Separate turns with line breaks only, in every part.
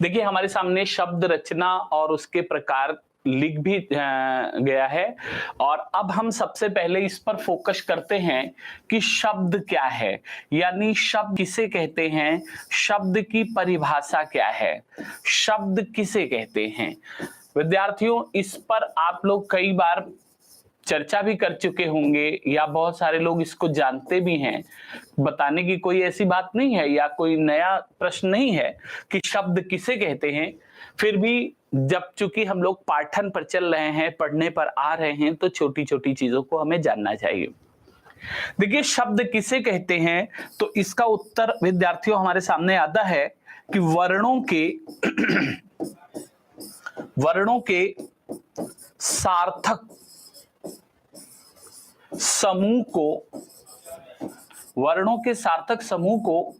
देखिए हमारे सामने शब्द रचना और उसके प्रकार लिख भी गया है और अब हम सबसे पहले इस पर फोकस करते हैं कि शब्द क्या है, यानी शब्द किसे कहते हैं, शब्द की परिभाषा क्या है, शब्द किसे कहते हैं। विद्यार्थियों इस पर आप लोग कई बार चर्चा भी कर चुके होंगे या बहुत सारे लोग इसको जानते भी हैं। बताने की कोई ऐसी बात नहीं है या कोई नया प्रश्न नहीं है कि शब्द किसे कहते हैं। फिर भी जब चूंकि हम लोग पाठन पर चल रहे हैं, पढ़ने पर आ रहे हैं, तो छोटी छोटी चीजों को हमें जानना चाहिए। देखिए शब्द किसे कहते हैं, तो इसका उत्तर विद्यार्थियों हमारे सामने आता है कि वर्णों के सार्थक समूह को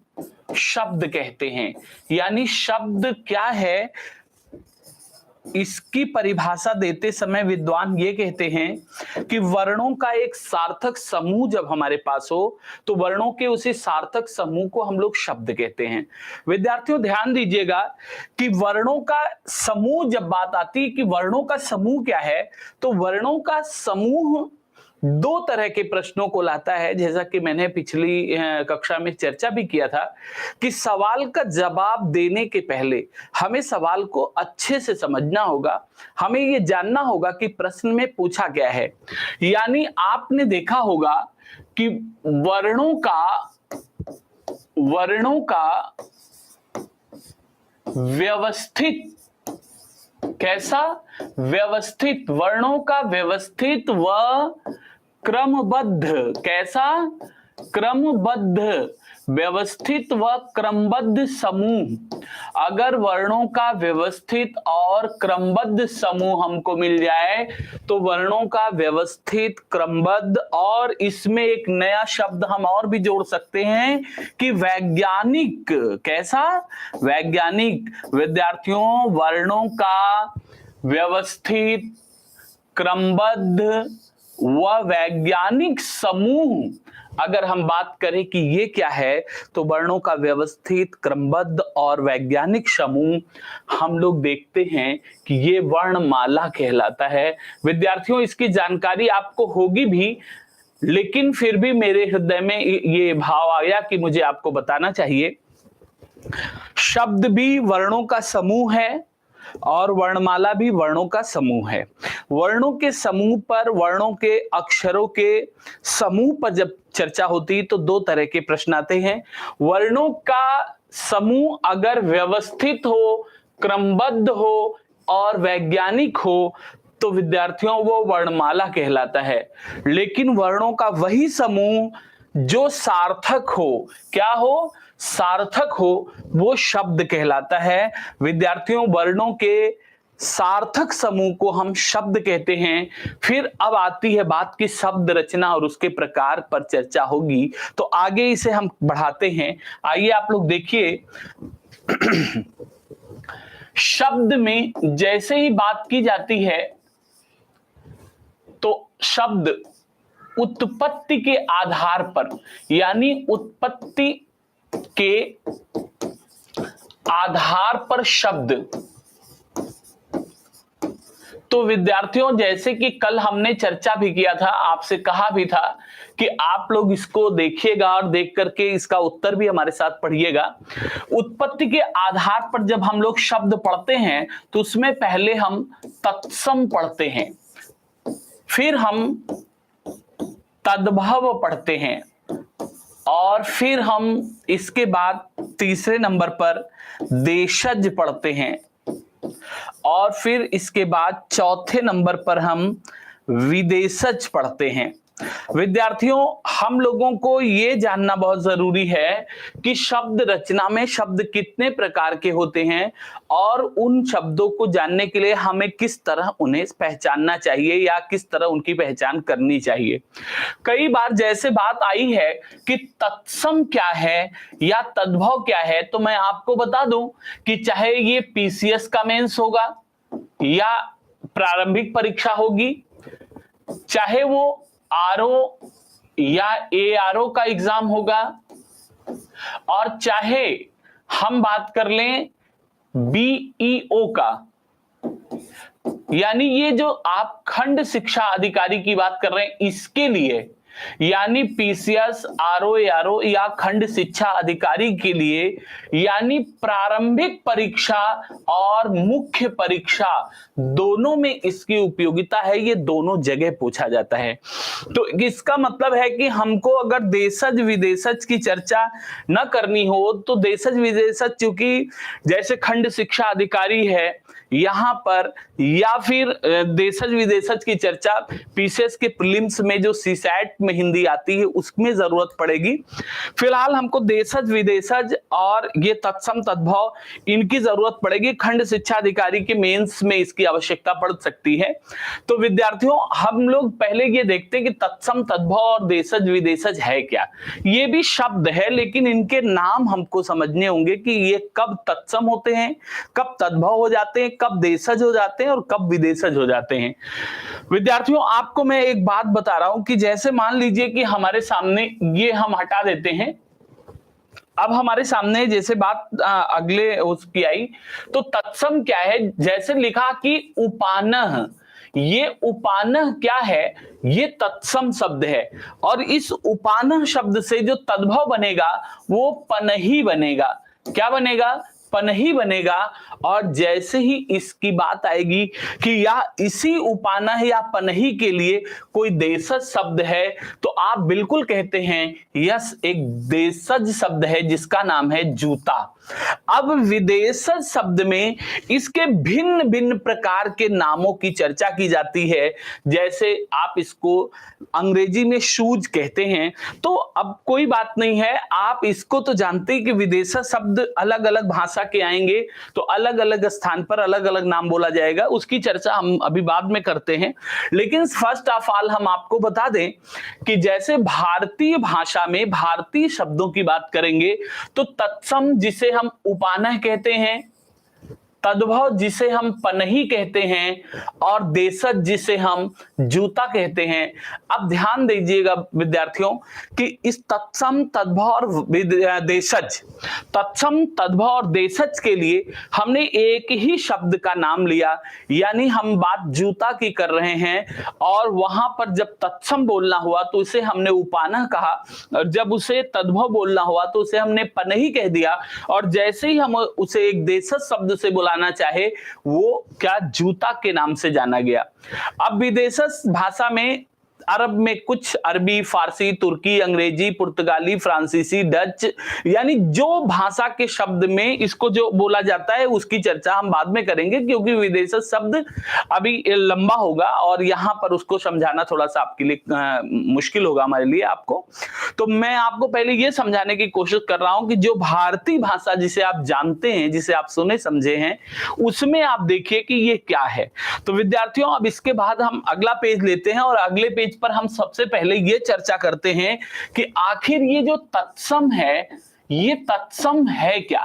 शब्द कहते हैं। यानी शब्द क्या है, इसकी परिभाषा देते समय विद्वान ये कहते हैं कि वर्णों का एक सार्थक समूह जब हमारे पास हो तो वर्णों के उसी सार्थक समूह को हम लोग शब्द कहते हैं। विद्यार्थियों ध्यान दीजिएगा कि वर्णों का समूह, जब बात आती है कि वर्णों का समूह क्या है, तो वर्णों का समूह दो तरह के प्रश्नों को लाता है। जैसा कि मैंने पिछली कक्षा में चर्चा भी किया था कि सवाल का जवाब देने के पहले हमें सवाल को अच्छे से समझना होगा, हमें ये जानना होगा कि प्रश्न में पूछा क्या है। यानी आपने देखा होगा कि वर्णों का व्यवस्थित, कैसा व्यवस्थित, वर्णों का व्यवस्थित व क्रमबद्ध, कैसा क्रमबद्ध, व्यवस्थित व क्रमबद्ध समूह। अगर वर्णों का व्यवस्थित और क्रमबद्ध समूह हमको मिल जाए तो वर्णों का व्यवस्थित, क्रमबद्ध, और इसमें एक नया शब्द हम और भी जोड़ सकते हैं कि वैज्ञानिक, कैसा वैज्ञानिक। विद्यार्थियों वर्णों का व्यवस्थित, क्रमबद्ध व वैज्ञानिक समूह, अगर हम बात करें कि ये क्या है, तो वर्णों का व्यवस्थित, क्रमबद्ध और वैज्ञानिक समूह हम लोग देखते हैं कि ये वर्णमाला कहलाता है। विद्यार्थियों इसकी जानकारी आपको होगी भी, लेकिन फिर भी मेरे हृदय में ये भाव आया कि मुझे आपको बताना चाहिए। शब्द भी वर्णों का समूह है और वर्णमाला भी वर्णों का समूह है। वर्णों के समूह पर, वर्णों के अक्षरों के समूह पर जब चर्चा होती है तो दो तरह के प्रश्न आते हैं। वर्णों का समूह अगर व्यवस्थित हो, क्रमबद्ध हो और वैज्ञानिक हो तो विद्यार्थियों वो वर्णमाला कहलाता है। लेकिन वर्णों का वही समूह जो सार्थक हो, क्या हो, सार्थक हो, वो शब्द कहलाता है। विद्यार्थियों वर्णों के सार्थक समूह को हम शब्द कहते हैं। फिर अब आती है बात की शब्द रचना और उसके प्रकार पर चर्चा होगी, तो आगे इसे हम बढ़ाते हैं। आइए आप लोग देखिए शब्द में जैसे ही बात की जाती है तो शब्द उत्पत्ति के आधार पर, यानी उत्पत्ति के आधार पर शब्द, तो विद्यार्थियों जैसे कि कल हमने चर्चा भी किया था, आपसे कहा भी था कि आप लोग इसको देखिएगा और देख करके इसका उत्तर भी हमारे साथ पढ़िएगा। उत्पत्ति के आधार पर जब हम लोग शब्द पढ़ते हैं तो उसमें पहले हम तत्सम पढ़ते हैं, फिर हम तद्भव पढ़ते हैं और फिर हम इसके बाद तीसरे नंबर पर देशज पढ़ते हैं और फिर इसके बाद चौथे नंबर पर हम विदेशज पढ़ते हैं। विद्यार्थियों हम लोगों को यह जानना बहुत जरूरी है कि शब्द रचना में शब्द कितने प्रकार के होते हैं और उन शब्दों को जानने के लिए हमें किस तरह उन्हें पहचानना चाहिए या किस तरह उनकी पहचान करनी चाहिए। कई बार जैसे बात आई है कि तत्सम क्या है या तद्भव क्या है, तो मैं आपको बता दूं कि चाहे ये पीसीएस का मेंस होगा या प्रारंभिक परीक्षा होगी, चाहे वो आरओ या एआरओ का एग्जाम होगा, और चाहे हम बात कर लें BEO का, यानी ये जो आप खंड शिक्षा अधिकारी की बात कर रहे हैं इसके लिए, यानी PCS, RO या खंड शिक्षा अधिकारी के लिए, यानी प्रारंभिक परीक्षा और मुख्य परीक्षा दोनों में इसकी उपयोगिता है। ये दोनों जगह पूछा जाता है। तो इसका मतलब है कि हमको अगर देशज विदेशज की चर्चा न करनी हो तो देशज विदेशज, चूंकि जैसे खंड शिक्षा अधिकारी है यहां पर, या फिर देशज विदेशज की चर्चा PCS के प्रीलिम्स में जो CSAT में हिंदी आती है उसमें जरूरत पड़ेगी। फिलहाल हमको देशज विदेशज और ये तत्सम तद्भव इनकी जरूरत पड़ेगी। खंड शिक्षा अधिकारी के मेंस में इसकी आवश्यकता पड़ सकती है। तो विद्यार्थियों, हम लोग पहले ये देखते हैं कि तत्सम तद्भव और देशज विदेशज है क्या। ये भी शब्द है लेकिन इनके नाम हमको समझने होंगे कि ये कब तत्सम होते हैं, कब तद्भव हो जाते हैं, कब देशज हो जाते हैं और कब विदेशज हो जाते हैं। विद्यार्थियों, आपको मैं एक बात बता रहा हूं कि जैसे मान लीजिए कि हमारे सामने ये हम हटा देते हैं, अब हमारे सामने जैसे बात अगले उसकी आई, तो तत्सम क्या है, जैसे लिखा कि उपानह, ये उपानह क्या है, ये तत्सम शब्द है। और इस उपानह शब्द से जो तद्भव बनेगा वो पनही बनेगा। क्या बनेगा? पनही बनेगा। और जैसे ही इसकी बात आएगी कि या इसी उपानह या पनही के लिए कोई देशज शब्द है, तो आप बिल्कुल कहते हैं यस, एक देशज शब्द है जिसका नाम है जूता। अब विदेशज शब्द में इसके भिन्न भिन्न प्रकार के नामों की चर्चा की जाती है। जैसे आप इसको अंग्रेजी में शूज कहते हैं, तो अब कोई बात नहीं है, आप इसको तो जानते हैं कि विदेशज शब्द अलग अलग भाषा के आएंगे तो अलग अलग स्थान पर अलग अलग नाम बोला जाएगा, उसकी चर्चा हम अभी बाद में करते हैं। लेकिन फर्स्ट ऑफ ऑल हम आपको बता दें कि जैसे भारतीय भाषा में भारतीय शब्दों की बात करेंगे तो तत्सम जिसे हम उपानह कहते हैं, तद्भव जिसे हम पनही कहते हैं, और देशज जिसे हम जूता कहते हैं। अब ध्यान दीजिएगा विद्यार्थियों कि इस तत्सम तद्भव और देशज, तत्सम तद्भव और देशज के लिए हमने एक ही शब्द का नाम लिया, यानी हम बात जूता की कर रहे हैं। और वहां पर जब तत्सम बोलना हुआ तो उसे हमने उपानह कहा, और जब उसे तद्भव बोलना हुआ तो उसे हमने पनही कह दिया। और जैसे ही हम उसे एक देशज शब्द से बुलाना चाहे वो क्या, जूता के नाम से जाना गया। अब विदेशज भाषा में अरब में कुछ अरबी, फारसी, तुर्की, अंग्रेजी, पुर्तगाली, फ्रांसीसी, डच, यानी जो भाषा के शब्द में इसको जो बोला जाता है उसकी चर्चा हम बाद में करेंगे, क्योंकि विदेशज शब्द अभी लंबा होगा और यहां पर उसको समझाना थोड़ा सा आपके लिए मुश्किल होगा हमारे लिए आपको। तो मैं आपको पहले ये समझाने की कोशिश कर रहा हूं कि जो भारतीय भाषा जिसे आप जानते हैं, जिसे आप सुने समझे हैं, उसमें आप देखिए कि ये क्या है। तो विद्यार्थियों, अब इसके बाद हम अगला पेज लेते हैं और अगले पेज पर हम सबसे पहले ये चर्चा करते हैं कि आखिर ये जो तत्सम है, ये तत्सम है क्या।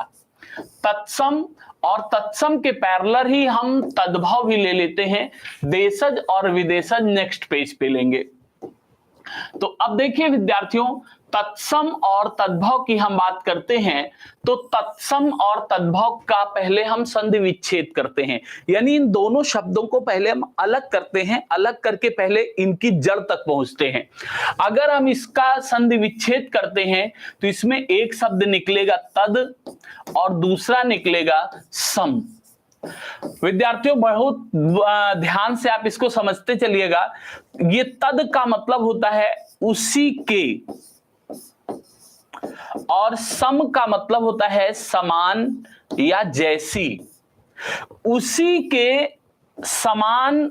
तत्सम और तत्सम के पैरेलल ही हम तद्भव भी ले लेते हैं, देशज और विदेशज नेक्स्ट पेज पे लेंगे। तो अब देखिए विद्यार्थियों, तत्सम और तद्भव की हम बात करते हैं तो तत्सम और तद्भव का पहले हम संधि विच्छेद करते हैं, यानी इन दोनों शब्दों को पहले हम अलग करते हैं, अलग करके पहले इनकी जड़ तक पहुंचते हैं। अगर हम इसका संधि विच्छेद करते हैं तो इसमें एक शब्द निकलेगा तद और दूसरा निकलेगा सम। विद्यार्थियों, बहुत ध्यान से आप इसको समझते चलिएगा। ये तद का मतलब होता है उसी के, और सम का मतलब होता है समान या जैसी। उसी के समान,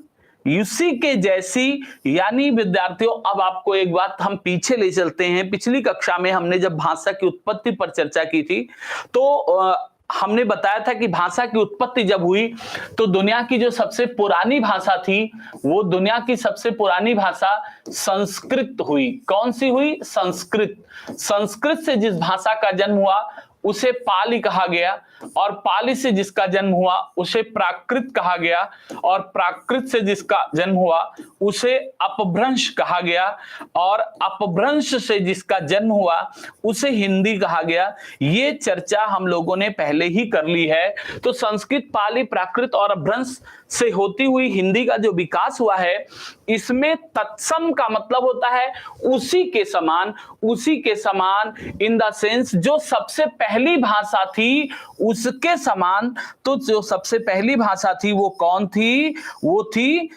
उसी के जैसी, यानी विद्यार्थियों अब आपको एक बात हम पीछे ले चलते हैं। पिछली कक्षा में हमने जब भाषा की उत्पत्ति पर चर्चा की थी तो हमने बताया था कि भाषा की उत्पत्ति जब हुई तो दुनिया की जो सबसे पुरानी भाषा थी, वो दुनिया की सबसे पुरानी भाषा संस्कृत हुई। कौन सी हुई? संस्कृत। संस्कृत से जिस भाषा का जन्म हुआ उसे पाली कहा गया, और पाली से जिसका जन्म हुआ उसे प्राकृत कहा गया, और प्राकृत से जिसका जन्म हुआ उसे अपभ्रंश कहा गया, और अपभ्रंश से जिसका जन्म हुआ उसे हिंदी कहा गया। ये चर्चा हम लोगों ने पहले ही कर ली है। तो संस्कृत, पाली, प्राकृत और अपभ्रंश से होती हुई हिंदी का जो विकास हुआ है, इसमें तत्सम का मतलब होता है उसी के समान, उसी के समान इन द सेंस जो सबसे पहली भाषा थी उसके समान। तो जो सबसे पहली भाषा थी वो कौन थी? वो थी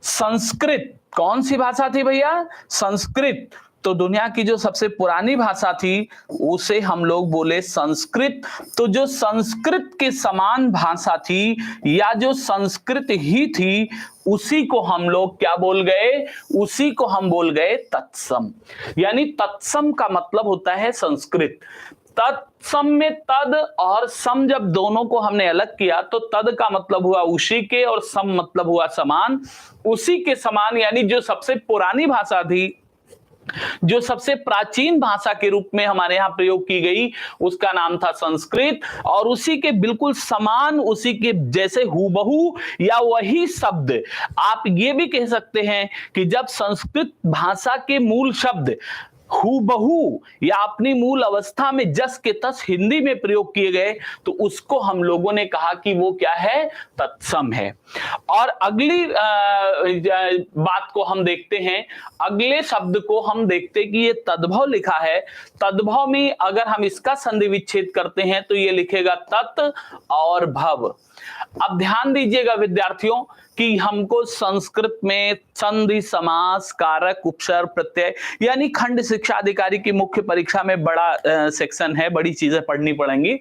संस्कृत। कौन सी भाषा थी भैया? संस्कृत। तो दुनिया की जो सबसे पुरानी भाषा थी उसे हम लोग बोले संस्कृत। तो जो संस्कृत के समान भाषा थी या जो संस्कृत ही थी उसी को हम लोग क्या बोल गए? उसी को हम बोल गए तत्सम। यानी तत्सम का मतलब होता है संस्कृत। तत्सम में तद और सम जब दोनों को हमने अलग किया तो तद का मतलब हुआ उसी के और सम मतलब हुआ समान। उसी के समान यानी जो सबसे पुरानी भाषा थी, जो सबसे प्राचीन भाषा के रूप में हमारे यहां प्रयोग की गई, उसका नाम था संस्कृत। और उसी के बिल्कुल समान, उसी के जैसे हूबहू या वही शब्द, आप ये भी कह सकते हैं कि जब संस्कृत भाषा के मूल शब्द हूबहू या अपनी मूल अवस्था में जस के तस हिंदी में प्रयोग किए गए तो उसको हम लोगों ने कहा कि वो क्या है? तत्सम है। और अगली बात को हम देखते हैं, अगले शब्द को हम देखते हैं कि ये तद्भव लिखा है। तद्भव में अगर हम इसका संधि विच्छेद करते हैं तो ये लिखेगा तत् और भव। अब ध्यान दीजिएगा विद्यार्थियों कि हमको संस्कृत में संधि, समास, कारक, उपसर्ग, प्रत्यय यानी खंड शिक्षा अधिकारी की मुख्य परीक्षा में बड़ा सेक्शन है, बड़ी चीजें पढ़नी पड़ेंगी।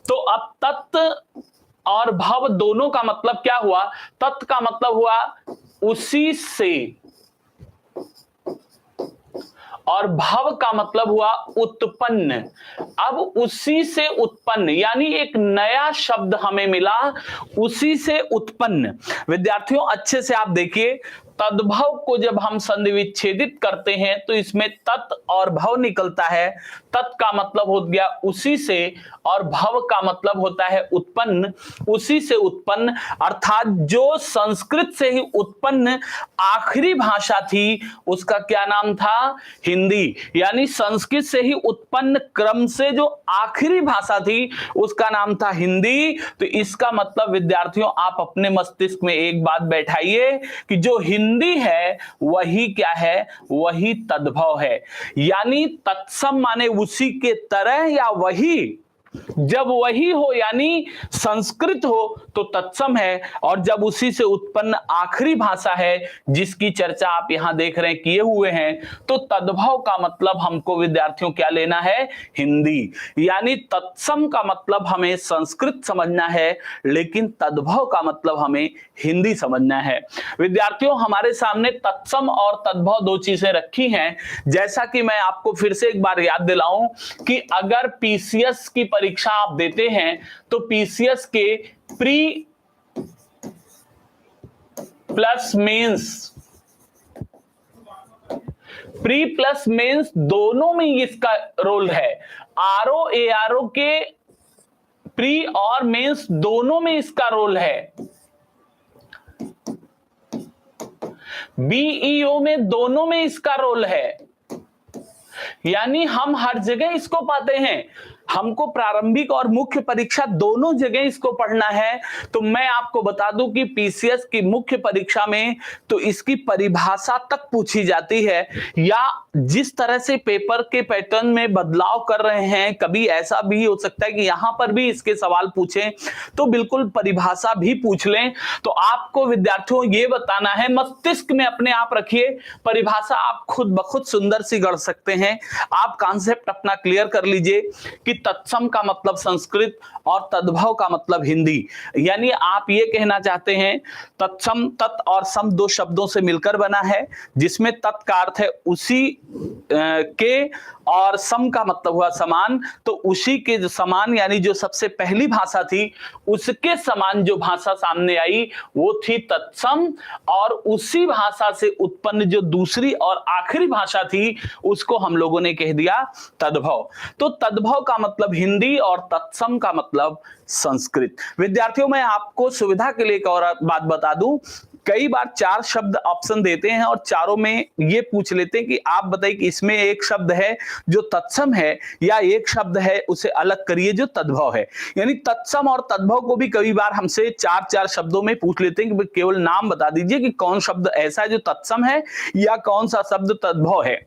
तो अब तत् और भव दोनों का मतलब क्या हुआ? तत् का मतलब हुआ उसी से, और भव का मतलब हुआ उत्पन्न। अब उसी से उत्पन्न यानी एक नया शब्द हमें मिला, उसी से उत्पन्न। विद्यार्थियों अच्छे से आप देखिए, तद्भव को जब हम संधि विच्छेदित करते हैं तो इसमें तत् और भव निकलता है। तत् का मतलब हो गया उसी से, और भव का मतलब होता है उत्पन्न। उसी से उत्पन्न अर्थात जो संस्कृत से ही उत्पन्न आखिरी भाषा थी उसका क्या नाम था? हिंदी। यानी संस्कृत से ही उत्पन्न क्रम से जो आखिरी भाषा थी उसका नाम था हिंदी। तो इसका मतलब विद्यार्थियों आप अपने मस्तिष्क में एक बात बैठाइए कि जो हिंदी है वही क्या है? वही तद्भव है। यानी तत्सम माने उसी के तरह या वही। जब वही हो यानी संस्कृत हो तो तत्सम है, और जब उसी से उत्पन्न आखिरी भाषा है जिसकी चर्चा आप यहां देख रहे हैं किए हुए हैं, तो तद्भव का मतलब हमको विद्यार्थियों क्या लेना है? हिंदी। यानी तत्सम का मतलब हमें संस्कृत समझना है, लेकिन तद्भव का मतलब हमें हिंदी समझना है। विद्यार्थियों हमारे सामने तत्सम और तद्भव दो चीजें रखी हैं। जैसा कि मैं आपको फिर से एक बार याद दिलाऊं कि अगर पीसीएस की परीक्षा आप देते हैं तो पीसीएस के प्री प्लस मेंस दोनों में इसका रोल है। आरओ एआरओ के प्री और मेंस दोनों में इसका रोल है। बीईओ में दोनों में इसका रोल है। यानी हम हर जगह इसको पाते हैं। हमको प्रारंभिक और मुख्य परीक्षा दोनों जगह इसको पढ़ना है। तो मैं आपको बता दूं कि पीसीएस की मुख्य परीक्षा में तो इसकी परिभाषा तक पूछी जाती है, या जिस तरह से पेपर के पैटर्न में बदलाव कर रहे हैं, कभी ऐसा भी हो सकता है कि यहां पर भी इसके सवाल पूछें तो बिल्कुल परिभाषा भी पूछ लें। तो आपको विद्यार्थियों ये बताना है, मस्तिष्क में अपने आप रखिए, परिभाषा आप खुद ब खुद सुंदर सी गढ़ सकते हैं। आप कॉन्सेप्ट अपना क्लियर कर लीजिए कि तत्सम का मतलब संस्कृत और तद्भव का मतलब हिंदी। यानी आप ये कहना चाहते हैं तत्सम, तत् और सम दो शब्दों से मिलकर बना है, जिसमें तत् का अर्थ है उसी के, और सम का मतलब हुआ समान। तो उसी के जो समान यानी जो सबसे पहली भाषा थी उसके समान जो भाषा सामने आई वो थी तत्सम, और उसी भाषा से उत्पन्न जो दूसरी और आखिरी भाषा थी उसको हम लोगों ने कह दिया तद्भव। तो तद्भव का मतलब हिंदी और तत्सम का मतलब संस्कृत। विद्यार्थियों, मैं आपको सुविधा के लिए एक और बात बता दूं, कई बार 4 शब्द ऑप्शन देते हैं और चारों में ये पूछ लेते हैं कि आप बताइए कि इसमें एक शब्द है जो तत्सम है या एक शब्द है उसे अलग करिए जो तद्भव है। यानी तत्सम और तद्भव को भी कई बार हमसे 4 शब्दों में पूछ लेते हैं कि केवल नाम बता दीजिए कि कौन शब्द ऐसा है जो तत्सम है या कौन सा शब्द तद्भव है।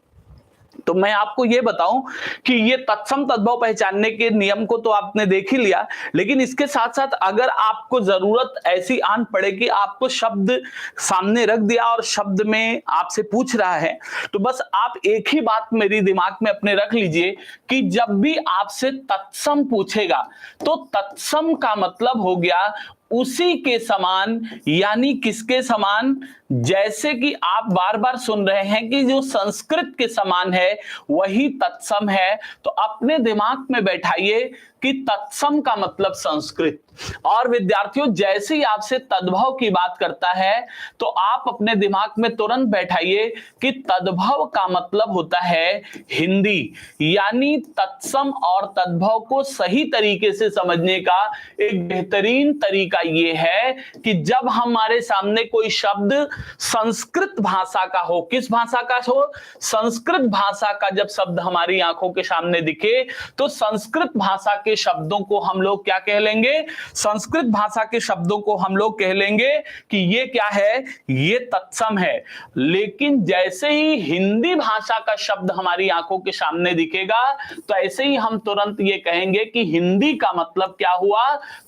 तो मैं आपको यह बताऊं कि ये तत्सम तद्भव पहचानने के नियम को तो आपने देख ही लिया, लेकिन इसके साथ साथ अगर आपको जरूरत ऐसी आन पड़े कि आपको शब्द सामने रख दिया और शब्द में आपसे पूछ रहा है, तो बस आप एक ही बात मेरी दिमाग में अपने रख लीजिए कि जब भी आपसे तत्सम पूछेगा तो तत्सम का मतलब हो गया उसी के समान, यानी किसके समान, जैसे कि आप बार बार सुन रहे हैं कि जो संस्कृत के समान है वही तत्सम है। तो अपने दिमाग में बैठाइए कि तत्सम का मतलब संस्कृत। और विद्यार्थियों, जैसे ही आपसे तद्भव की बात करता है तो आप अपने दिमाग में तुरंत बैठाइए कि तद्भव का मतलब होता है हिंदी। यानी तत्सम और तद्भव को सही तरीके से समझने का एक बेहतरीन तरीका ये है कि जब हमारे सामने कोई शब्द संस्कृत भाषा का हो, किस भाषा का हो, संस्कृत भाषा का जब शब्द हमारी आंखों के सामने दिखे तो संस्कृत भाषा के शब्दों को हम लोग क्या कह लेंगे, संस्कृत भाषा के शब्दों को हम लोग कह लेंगे कि ये क्या है, ये तत्सम है। लेकिन जैसे ही हिंदी भाषा का शब्द हमारी आंखों के सामने दिखेगा तो ऐसे ही हम तुरंत ये कहेंगे कि हिंदी का मतलब क्या हुआ,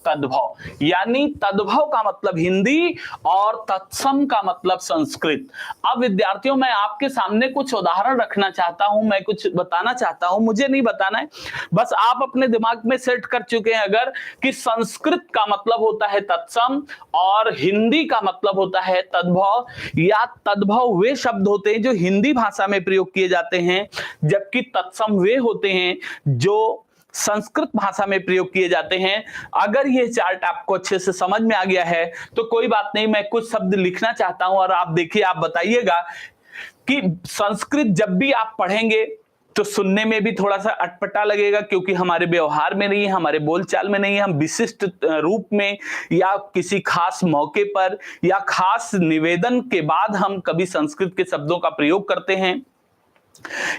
तद्भव। यानी तद्भव का मतलब हिंदी और तत्सम का मतलब संस्कृत। अब विद्यार्थियों, मैं आपके सामने कुछ उदाहरण रखना चाहता हूं, मैं कुछ बताना चाहता हूं, मुझे नहीं बताना है, बस आप अपने दिमाग में सेट कर चुके हैं अगर कि संस्कृत का मतलब होता है तत्सम और हिंदी का मतलब होता है तद्भव, या तद्भव वे शब्द होते हैं जो हिंदी भाषा में प्रयोग किए जाते हैं जबकि तत्सम वे होते हैं जो संस्कृत भाषा में प्रयोग किए जाते हैं। अगर ये चार्ट आपको अच्छे से समझ में आ गया है तो कोई बात नहीं, मैं कुछ शब्द लिखना चाहता हूं और आप देखिए, आप बताइएगा कि संस्कृत जब भी आप पढ़ेंगे तो सुनने में भी थोड़ा सा अटपटा लगेगा क्योंकि हमारे व्यवहार में नहीं है, हमारे बोलचाल में नहीं है। हम विशिष्ट रूप में या किसी खास मौके पर या खास निवेदन के बाद हम कभी संस्कृत के शब्दों का प्रयोग करते हैं।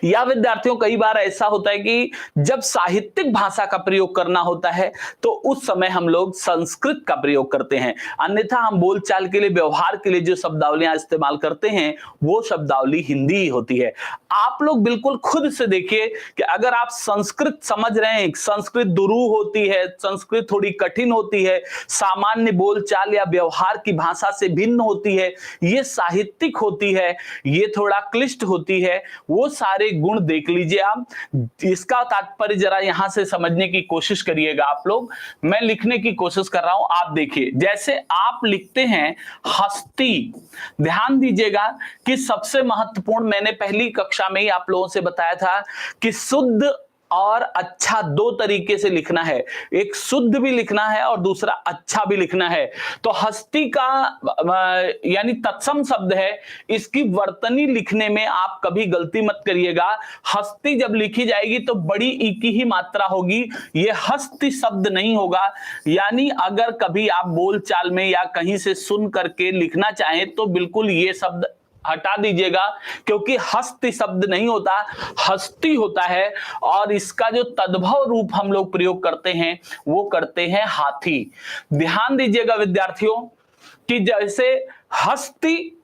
या विद्यार्थियों, कई बार ऐसा होता है कि जब साहित्यिक भाषा का प्रयोग करना होता है तो उस समय हम लोग संस्कृत का प्रयोग करते हैं, अन्यथा हम बोलचाल के लिए, व्यवहार के लिए जो शब्दावलियां इस्तेमाल करते हैं वो शब्दावली हिंदी ही होती है। आप लोग बिल्कुल खुद से देखिए कि अगर आप संस्कृत समझ रहे हैं, संस्कृत दुरूह होती है, संस्कृत थोड़ी कठिन होती है, सामान्य बोलचाल या व्यवहार की भाषा से भिन्न होती है, ये साहित्यिक होती है, ये थोड़ा क्लिष्ट होती है, वो सारे गुण देख लीजिए आप। इसका तात्पर्य जरा यहां से समझने की कोशिश करिएगा आप लोग। मैं लिखने की कोशिश कर रहा हूं, आप देखिए। जैसे आप लिखते हैं हस्ती, ध्यान दीजिएगा कि सबसे महत्वपूर्ण, मैंने पहली कक्षा में ही आप लोगों से बताया था कि शुद्ध और अच्छा दो तरीके से लिखना है, एक शुद्ध भी लिखना है और दूसरा अच्छा भी लिखना है। तो हस्ती का यानी तत्सम शब्द है, इसकी वर्तनी लिखने में आप कभी गलती मत करिएगा। हस्ती जब लिखी जाएगी तो बड़ी ई की ही मात्रा होगी, ये हस्ती शब्द नहीं होगा। यानी अगर कभी आप बोलचाल में या कहीं से सुन करके लिखना चाहें तो बिल्कुल ये शब्द हटा दीजिएगा क्योंकि हस्ती शब्द नहीं होता, हस्ती होता है। और इसका जो तद्भव रूप हम लोग प्रयोग करते हैं वो करते हैं हाथी। ध्यान दीजिएगा विद्यार्थियों कि जैसे हस्ती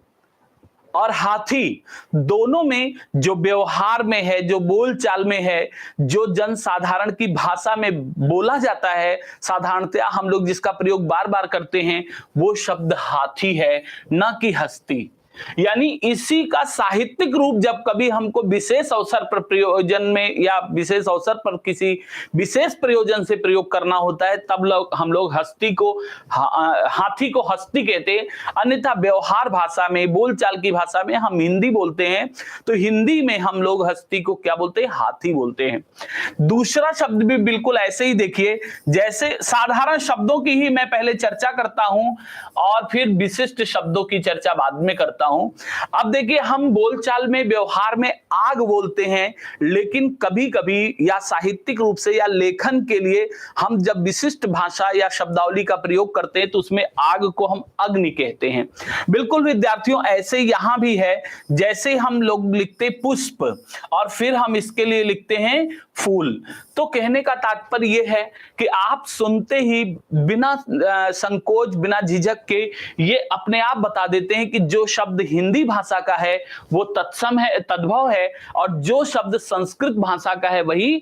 और हाथी दोनों में जो व्यवहार में है, जो बोलचाल में है, जो जनसाधारण की भाषा में बोला जाता है, साधारणतया हम लोग जिसका प्रयोग बार बार करते हैं वो शब्द हाथी है, न कि हस्ती। यानी इसी का साहित्यिक रूप जब कभी हमको विशेष अवसर पर प्रयोजन में या विशेष अवसर पर किसी विशेष प्रयोजन से प्रयोग करना होता है तब हम लोग हस्ती को हाथी को हस्ती कहते हैं। अन्यथा व्यवहार भाषा में, बोलचाल की भाषा में हम हिंदी बोलते हैं तो हिंदी में हम लोग हस्ती को क्या बोलते हैं, हाथी बोलते हैं। दूसरा शब्द भी बिल्कुल ऐसे ही देखिए, जैसे साधारण शब्दों की ही मैं पहले चर्चा करता हूं और फिर विशिष्ट शब्दों की चर्चा बाद में करता हूं। हूं। अब देखिए, हम बोलचाल में, व्यवहार में आग बोलते हैं, लेकिन कभी कभी या साहित्यिक रूप से या लेखन के लिए हम जब विशिष्ट भाषा या शब्दावली का प्रयोग करते हैं तो उसमें आग को हम अग्नि कहते हैं। बिल्कुल विद्यार्थियों, ऐसे यहां भी है। जैसे हम लोग लिखते पुष्प और फिर हम इसके लिए लिखते हैं फूल। तो कहने का तात्पर्य यह है कि आप सुनते ही बिना संकोच, बिना झिझक के ये अपने आप बता देते हैं कि जो शब्द हिंदी भाषा का है वो तत्सम है, तद्भव है, और जो शब्द संस्कृत भाषा का है वही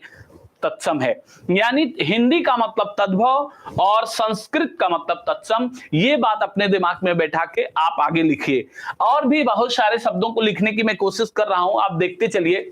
तत्सम है। यानी हिंदी का मतलब तद्भव और संस्कृत का मतलब तत्सम। ये बात अपने दिमाग में बैठा के आप आगे लिखिए। और भी बहुत सारे शब्दों को लिखने की मैं कोशिश कर रहा हूं, आप देखते चलिए।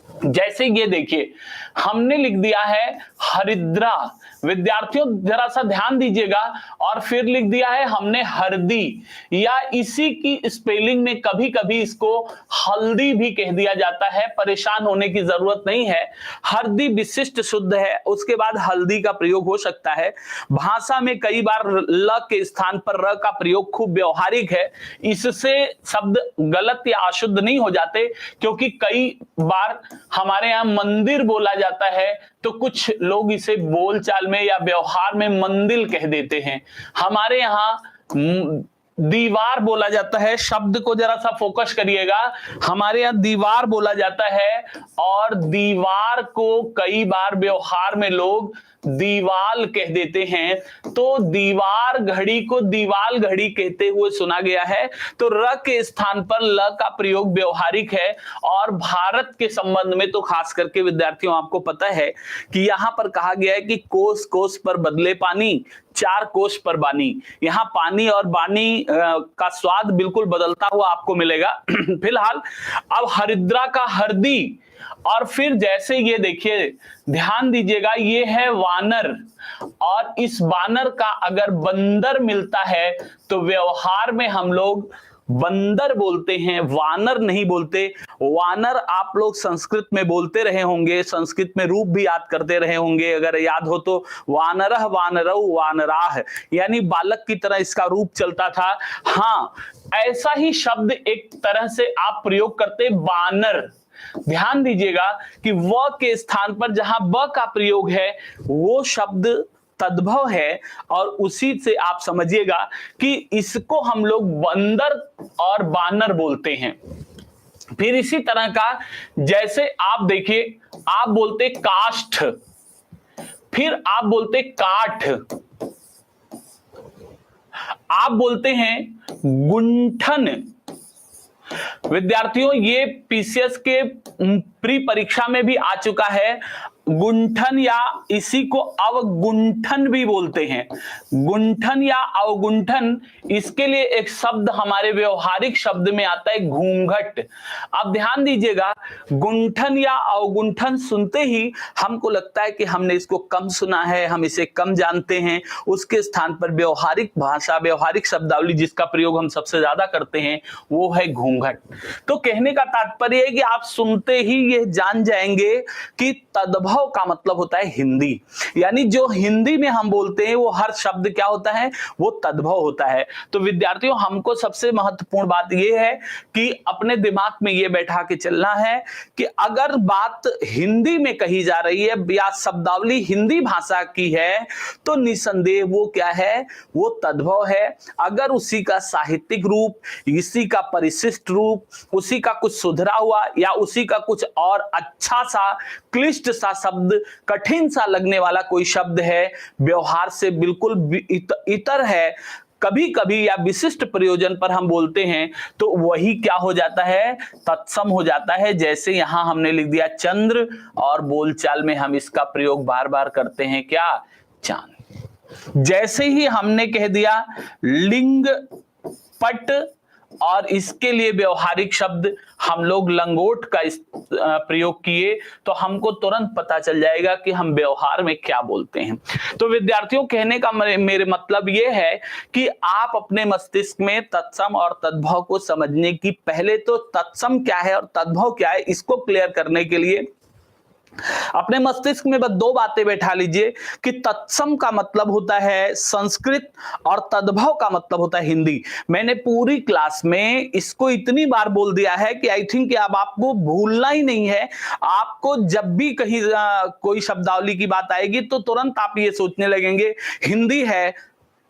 जैसे ये देखिए, हमने लिख दिया है हरिद्रा। विद्यार्थियों जरा सा ध्यान दीजिएगा। और फिर लिख दिया है हमने हरदी, या इसी की स्पेलिंग में कभी कभी इसको हल्दी भी कह दिया जाता है। परेशान होने की जरूरत नहीं है, हरदी विशिष्ट शुद्ध है, उसके बाद हल्दी का प्रयोग हो सकता है। भाषा में कई बार ल के स्थान पर र का प्रयोग खूब व्यवहारिक है। इससे शब्द गलत या अशुद्ध नहीं हो जाते, क्योंकि कई बार हमारे यहाँ मंदिर बोला जाता है तो कुछ लोग इसे बोलचाल में या व्यवहार में मंदिर कह देते हैं। हमारे यहाँ दीवार बोला जाता है, शब्द को जरा सा फोकस करिएगा। हमारे यहाँ दीवार बोला जाता है और दीवार को कई बार व्यवहार में लोग दीवाल कह देते हैं। तो दीवार घड़ी को दीवाल घड़ी कहते हुए सुना गया है। तो र के स्थान पर ल का प्रयोग व्यवहारिक है। और भारत के संबंध में तो खास करके विद्यार्थियों आपको पता है कि यहां पर कहा गया है कि कोस कोस पर बदले पानी, चार कोस पर बानी। यहाँ पानी और बानी का स्वाद बिल्कुल बदलता हुआ आपको मिलेगा। फिलहाल अब हरिद्रा का हरदी, और फिर जैसे ये देखिए, ध्यान दीजिएगा, ये है वानर, और इस वानर का अगर बंदर मिलता है तो व्यवहार में हम लोग बंदर बोलते हैं, वानर नहीं बोलते। वानर आप लोग संस्कृत में बोलते रहे होंगे, संस्कृत में रूप भी याद करते रहे होंगे। अगर याद हो तो वानरह, वानरौ, वानराह, यानी बालक की तरह इसका रूप चलता था। हाँ, ऐसा ही शब्द एक तरह से आप प्रयोग करते बानर। ध्यान दीजिएगा कि व के स्थान पर जहां ब का प्रयोग है वो शब्द तद्भव है, और उसी से आप समझिएगा कि इसको हम लोग बंदर और बानर बोलते हैं। फिर इसी तरह का, जैसे आप देखिए, आप बोलते काष्ठ, फिर आप बोलते काठ, आप बोलते हैं गुंठन। विद्यार्थियों, ये पीसीएस के प्री परीक्षा में भी आ चुका है। गुंठन या इसी को अवगुंठन भी बोलते हैं। गुंठन या अवगुंठन, इसके लिए एक शब्द हमारे व्यवहारिक शब्द में आता है घूंघट। अब ध्यान दीजिएगा, गुंठन या अवगुंठन सुनते ही हमको लगता है कि हमने इसको कम सुना है, हम इसे कम जानते हैं। उसके स्थान पर व्यवहारिक भाषा, व्यवहारिक शब्दावली जिसका प्रयोग हम सबसे ज्यादा करते हैं वो है घूंघट। तो कहने का तात्पर्य है कि आप सुनते ही ये जान जाएंगे कि तद्भव का मतलब होता है हिंदी। यानी जो हिंदी में हम बोलते हैं वो हर शब्द क्या होता है, वो तद्भव होता है। तो विद्यार्थियों, हमको सबसे महत्वपूर्ण बात यह है कि अपने दिमाग में ये बैठा के चलना है कि अगर बात हिंदी में कही जा रही है या शब्दावली हिंदी भाषा की है तो निसंदेह वो क्या है, वो तद्भव है। अगर उसी का साहित्यिक रूप, इसी का परिशिष्ट रूप, उसी का कुछ सुधरा हुआ या उसी का कुछ और अच्छा सा क्लिष्ट सा शब्द, कठिन सा लगने वाला कोई शब्द है, व्यवहार से बिल्कुल इतर है, कभी कभी या विशिष्ट प्रयोजन पर हम बोलते हैं, तो वही क्या हो जाता है, तत्सम हो जाता है। जैसे यहां हमने लिख दिया चंद्र, और बोलचाल में हम इसका प्रयोग बार बार करते हैं, क्या, चांद। जैसे ही हमने कह दिया लिंग पट, और इसके लिए व्यवहारिक शब्द हम लोग लंगोट का प्रयोग किए, तो हमको तुरंत पता चल जाएगा कि हम व्यवहार में क्या बोलते हैं। तो विद्यार्थियों, कहने का मेरे मतलब ये है कि आप अपने मस्तिष्क में तत्सम और तद्भव को समझने की, पहले तो तत्सम क्या है और तद्भव क्या है इसको क्लियर करने के लिए अपने मस्तिष्क में बस दो बातें बैठा लीजिए कि तत्सम का मतलब होता है संस्कृत और तद्भव का मतलब होता है हिंदी। मैंने पूरी क्लास में इसको इतनी बार बोल दिया है कि आई थिंक अब आपको भूलना ही नहीं है। आपको जब भी कहीं कोई शब्दावली की बात आएगी तो तुरंत आप ये सोचने लगेंगे हिंदी है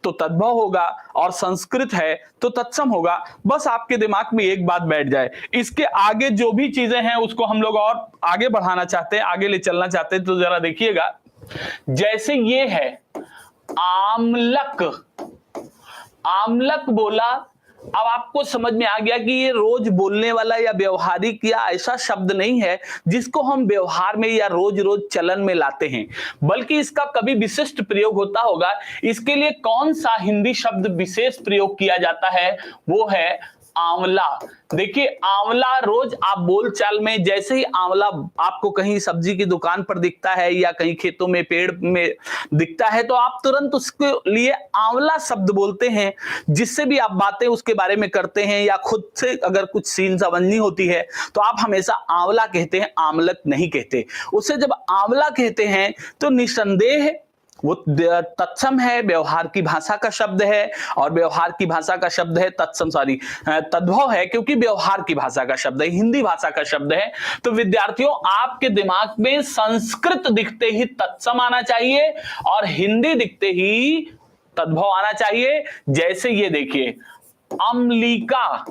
तो तद्भव होगा और संस्कृत है तो तत्सम होगा। बस आपके दिमाग में एक बात बैठ जाए। इसके आगे जो भी चीजें हैं उसको हम लोग और आगे बढ़ाना चाहते हैं, आगे ले चलना चाहते हैं, तो जरा देखिएगा। जैसे ये है आमलक, आमलक बोला, अब आपको समझ में आ गया कि ये रोज बोलने वाला या व्यवहारिक या ऐसा शब्द नहीं है जिसको हम व्यवहार में या रोज रोज चलन में लाते हैं, बल्कि इसका कभी विशिष्ट प्रयोग होता होगा। इसके लिए कौन सा हिंदी शब्द विशेष प्रयोग किया जाता है, वो है आंवला। देखिए आंवला रोज आप बोलचाल में, जैसे ही आंवला आपको कहीं सब्जी की दुकान पर दिखता है या कहीं खेतों में पेड़ में दिखता है तो आप तुरंत उसके लिए आंवला शब्द बोलते हैं। जिससे भी आप बातें उसके बारे में करते हैं या खुद से अगर कुछ सीन समझनी होती है तो आप हमेशा आंवला कहते हैं, आमलक नहीं कहते। उसे जब आंवला कहते हैं तो निसंदेह वो तत्सम है, व्यवहार की भाषा का शब्द है, और व्यवहार की भाषा का शब्द है तद्भव है, क्योंकि व्यवहार की भाषा का शब्द है, हिंदी भाषा का शब्द है। तो विद्यार्थियों आपके दिमाग में संस्कृत दिखते ही तत्सम आना चाहिए और हिंदी दिखते ही तद्भव आना चाहिए। जैसे ये देखिए अम्लिका,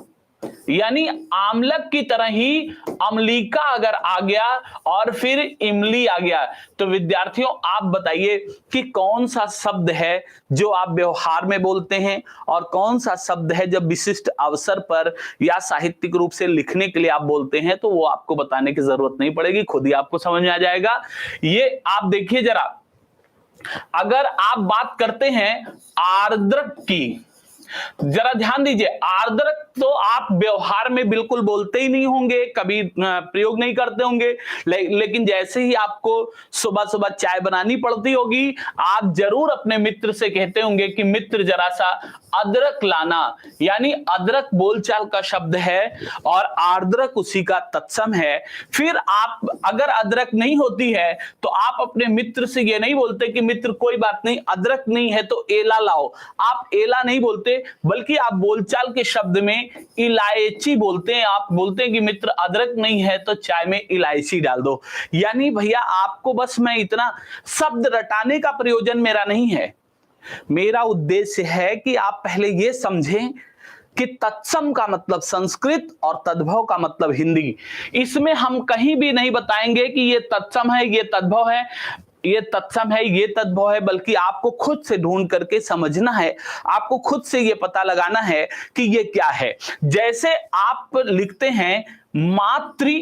यानी आमलक की तरह ही अम्लिका अगर आ गया और फिर इमली आ गया तो विद्यार्थियों आप बताइए कि कौन सा शब्द है जो आप व्यवहार में बोलते हैं और कौन सा शब्द है जब विशिष्ट अवसर पर या साहित्यिक रूप से लिखने के लिए आप बोलते हैं। तो वो आपको बताने की जरूरत नहीं पड़ेगी, खुद ही आपको समझ में आ जाएगा। ये आप देखिए जरा, अगर आप बात करते हैं आर्द्रक की, जरा ध्यान दीजिए, आर्द्रक तो आप व्यवहार में बिल्कुल बोलते ही नहीं होंगे, कभी प्रयोग नहीं करते होंगे, लेकिन जैसे ही आपको सुबह सुबह चाय बनानी पड़ती होगी आप जरूर अपने मित्र से कहते होंगे कि मित्र जरा सा अदरक लाना, यानी अदरक बोलचाल का शब्द है और आर्द्रक उसी का तत्सम है। फिर आप अगर अदरक नहीं होती है तो आप अपने मित्र से ये नहीं बोलते कि मित्र कोई बात नहीं अदरक नहीं है तो एला लाओ, आप एला नहीं बोलते, बल्कि आप बोलचाल के शब्द में इलायची बोलते हैं। आप बोलते हैं कि मित्र अदरक नहीं है तो चाय में इलायची डाल दो। यानी भैया आपको बस मैं इतना शब्द रटाने का प्रयोजन मेरा नहीं है, मेरा उद्देश्य है कि आप पहले ये समझें कि तत्सम का मतलब संस्कृत और तद्भव का मतलब हिंदी। इसमें हम कहीं भी नहीं बताएंगे कि ये तत्सम है, ये तद्भव है, ये तत्सम है, ये तद्भव है, बल्कि आपको खुद से ढूंढ करके समझना है, आपको खुद से ये पता लगाना है कि ये क्या है। जैसे आप लिखते हैं मातृ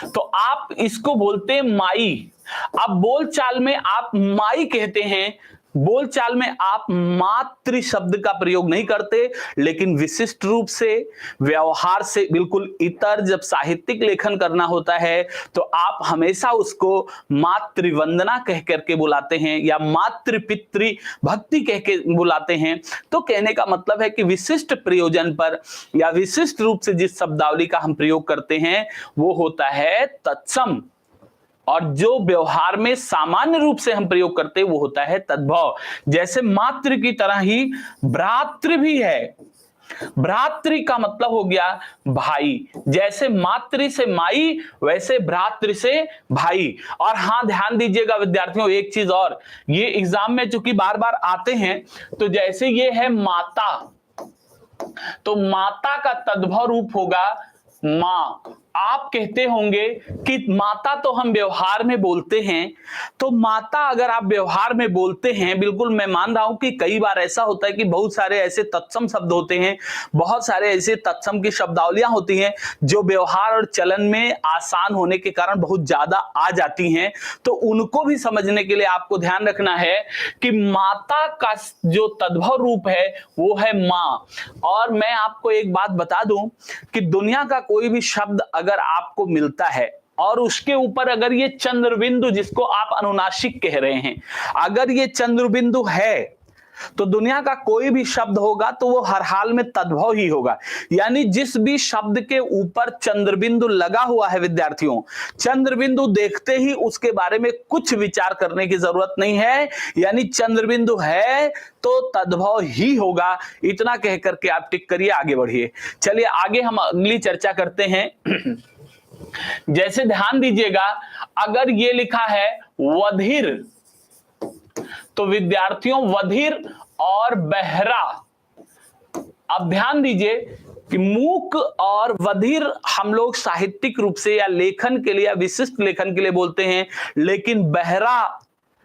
तो आप इसको बोलते हैं माई। अब बोलचाल में आप माई कहते हैं, बोलचाल में आप मातृ शब्द का प्रयोग नहीं करते, लेकिन विशिष्ट रूप से व्यवहार से बिल्कुल इतर जब साहित्यिक लेखन करना होता है तो आप हमेशा उसको मातृवंदना कह करके बुलाते हैं या मातृ पितृ भक्ति कह के बुलाते हैं। तो कहने का मतलब है कि विशिष्ट प्रयोजन पर या विशिष्ट रूप से जिस शब्दावली का हम प्रयोग करते हैं वो होता है तत्सम, और जो व्यवहार में सामान्य रूप से हम प्रयोग करते हैं वो होता है तद्भव। जैसे मातृ की तरह ही भ्रातृ भी है, भ्रातृ का मतलब हो गया भाई, जैसे मातृ से माई वैसे भ्रातृ से भाई। और हाँ ध्यान दीजिएगा विद्यार्थियों एक चीज और, ये एग्जाम में चूंकि बार बार आते हैं, तो जैसे ये है माता, तो माता का तद्भव रूप होगा मां। आप कहते होंगे कि माता तो हम व्यवहार में बोलते हैं, तो माता अगर आप व्यवहार में बोलते हैं, बिल्कुल मैं मान रहा हूं कि कई बार ऐसा होता है कि बहुत सारे ऐसे तत्सम शब्द होते हैं, बहुत सारे ऐसे तत्सम की शब्दावलियां होती हैं जो व्यवहार और चलन में आसान होने के कारण बहुत ज्यादा आ जाती हैं। तो उनको भी समझने के लिए आपको ध्यान रखना है कि माता का जो तद्भव रूप है वो है मां। और मैं आपको एक बात बता दूं कि दुनिया का कोई भी शब्द अगर आपको मिलता है और उसके ऊपर अगर ये चंद्रबिंदु, जिसको आप अनुनासिक कह रहे हैं, अगर ये चंद्रबिंदु है तो दुनिया का कोई भी शब्द होगा तो वो हर हाल में तद्भव ही होगा। यानी जिस भी शब्द के ऊपर चंद्रबिंदु लगा हुआ है विद्यार्थियों, चंद्रबिंदु देखते ही उसके बारे में कुछ विचार करने की जरूरत नहीं है, यानी चंद्रबिंदु है तो तद्भव ही होगा। इतना कह करके आप टिक करिए, आगे बढ़िए। चलिए आगे हम अगली चर्चा करते हैं। जैसे ध्यान दीजिएगा, अगर ये लिखा है वधिर, तो विद्यार्थियों वधिर और बहरा, अब ध्यान दीजिए कि मूक और वधिर हम लोग साहित्यिक रूप से या लेखन के लिए या विशिष्ट लेखन के लिए बोलते हैं, लेकिन बहरा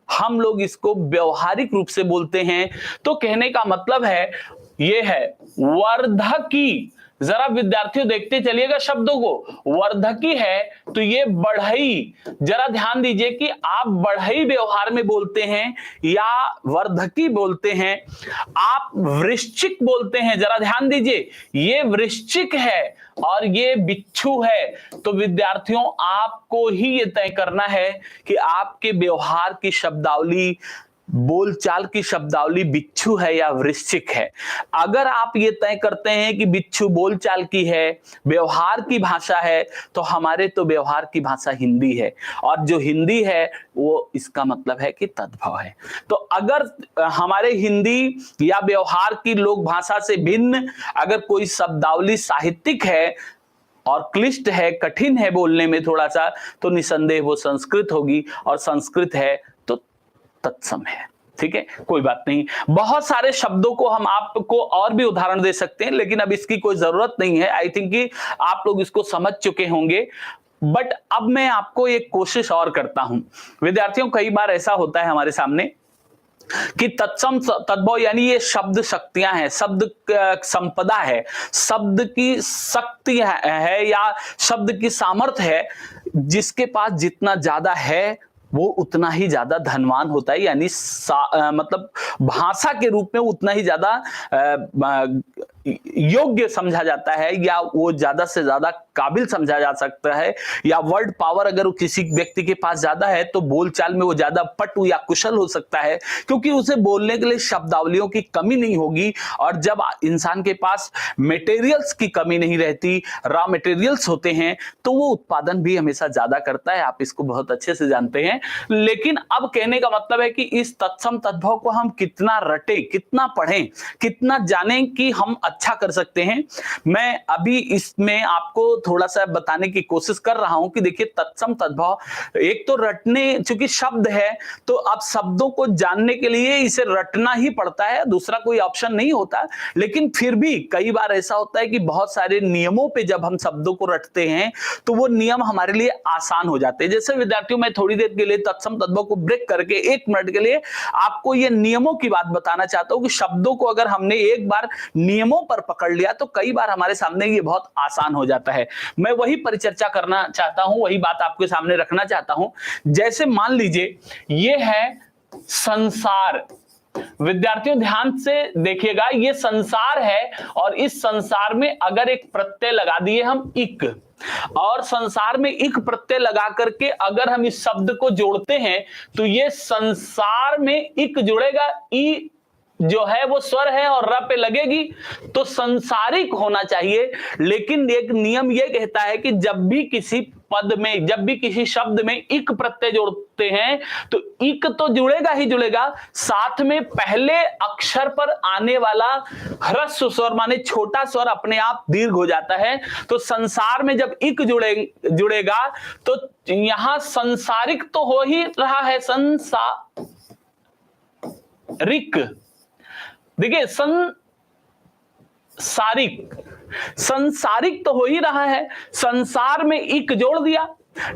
हम लोग इसको व्यवहारिक रूप से बोलते हैं। तो कहने का मतलब है ये है वर्धकी। जरा विद्यार्थियों देखते चलिएगा शब्दों को, वर्धकी है तो ये बढ़ई। जरा ध्यान दीजिए कि आप बढ़ई व्यवहार में बोलते हैं या वर्धकी बोलते हैं, आप वृश्चिक बोलते हैं। जरा ध्यान दीजिए, ये वृश्चिक है और ये बिच्छू है। तो विद्यार्थियों आपको ही ये तय करना है कि आपके व्यवहार की शब्दावली, बोलचाल की शब्दावली बिच्छू है या वृश्चिक है। अगर आप ये तय करते हैं कि बिच्छू बोलचाल की है, व्यवहार की भाषा है, तो हमारे तो व्यवहार की भाषा हिंदी है, और जो हिंदी है वो इसका मतलब है कि तद्भव है। तो अगर हमारे हिंदी या व्यवहार की लोक भाषा से भिन्न अगर कोई शब्दावली साहित्यिक है और क्लिष्ट है, कठिन है बोलने में थोड़ा सा, तो निसंदेह वो संस्कृत होगी, और संस्कृत है तो तत्सम है। ठीक है, कोई बात नहीं। बहुत सारे शब्दों को हम आपको और भी उदाहरण दे सकते हैं, लेकिन अब इसकी कोई जरूरत नहीं है। आई थिंक कि आप लोग इसको समझ चुके होंगे। बट अब मैं आपको एक कोशिश और करता हूं। विद्यार्थियों, कई बार ऐसा होता है हमारे सामने कि तत्सम तद्भव यानी ये शब्द शक्तियां हैं, शब्द संपदा है, शब्द की शक्ति है या शब्द की सामर्थ्य है। जिसके पास जितना ज्यादा है वो उतना ही ज्यादा धनवान होता है, यानी मतलब भाषा के रूप में उतना ही ज्यादा योग्य समझा जाता है, या वो ज्यादा से ज्यादा काबिल समझा जा सकता है, या वर्ड पावर अगर किसी व्यक्ति के पास ज्यादा है तो बोलचाल में वो ज्यादा पटु या कुशल हो सकता है, क्योंकि उसे बोलने के लिए शब्दावलियों की कमी नहीं होगी। और जब इंसान के पास मटेरियल्स की कमी नहीं रहती, रॉ मटेरियल्स होते हैं, तो वो उत्पादन भी हमेशा ज्यादा करता है। आप इसको बहुत अच्छे से जानते हैं। लेकिन अब कहने का मतलब है कि इस तत्सम तद्भव को हम कितना रटें, कितना पढ़ें, कितना जानें कि हम अच्छा कर सकते हैं। मैं अभी इसमें आपको थोड़ा सा बताने की कोशिश कर रहा हूं कि देखिए तत्सम तद्भव एक तो रटने, चूंकि शब्द है तो अब शब्दों को जानने के लिए इसे रटना ही पड़ता है, दूसरा कोई ऑप्शन नहीं होता। लेकिन फिर भी कई बार ऐसा होता है कि बहुत सारे नियमों पे जब हम शब्दों को रटते हैं तो वो नियम हमारे लिए आसान हो जाते हैं। जैसे विद्यार्थियों, मैं थोड़ी देर के लिए तत्सम तद्भव को ब्रेक करके 1 मिनट के लिए आपको ये नियमों की बात बताना चाहता हूं कि शब्दों को अगर हमने एक बार नियमों पर पकड़ लिया तो कई बार हमारे सामने ये बहुत आसान हो जाता है। मैं वही परिचर्चा करना चाहता हूं, वही बात आपके सामने रखना चाहता हूं। जैसे मान लीजिए ये है संसार। विद्यार्थियों ध्यान से देखिएगा, ये संसार है और इस संसार में अगर एक प्रत्यय लगा दिए हम इक, और संसार में इक प्रत्यय लगा करके अगर हम इस शब्द को जोड़ते हैं तो ये संसार में इक जुड़ेगा, ई जो है वो स्वर है और र पे लगेगी, तो संसारिक होना चाहिए। लेकिन एक नियम ये कहता है कि जब भी किसी पद में, जब भी किसी शब्द में इक प्रत्यय जोड़ते हैं तो इक तो जुड़ेगा ही जुड़ेगा, साथ में पहले अक्षर पर आने वाला ह्रस्व स्वर माने छोटा स्वर अपने आप दीर्घ हो जाता है। तो संसार में जब इक जुड़ेगा तो यहां संसारिक तो हो ही रहा है, संसारिक। देखिए संसारिक तो हो ही रहा है, संसार में इक जोड़ दिया।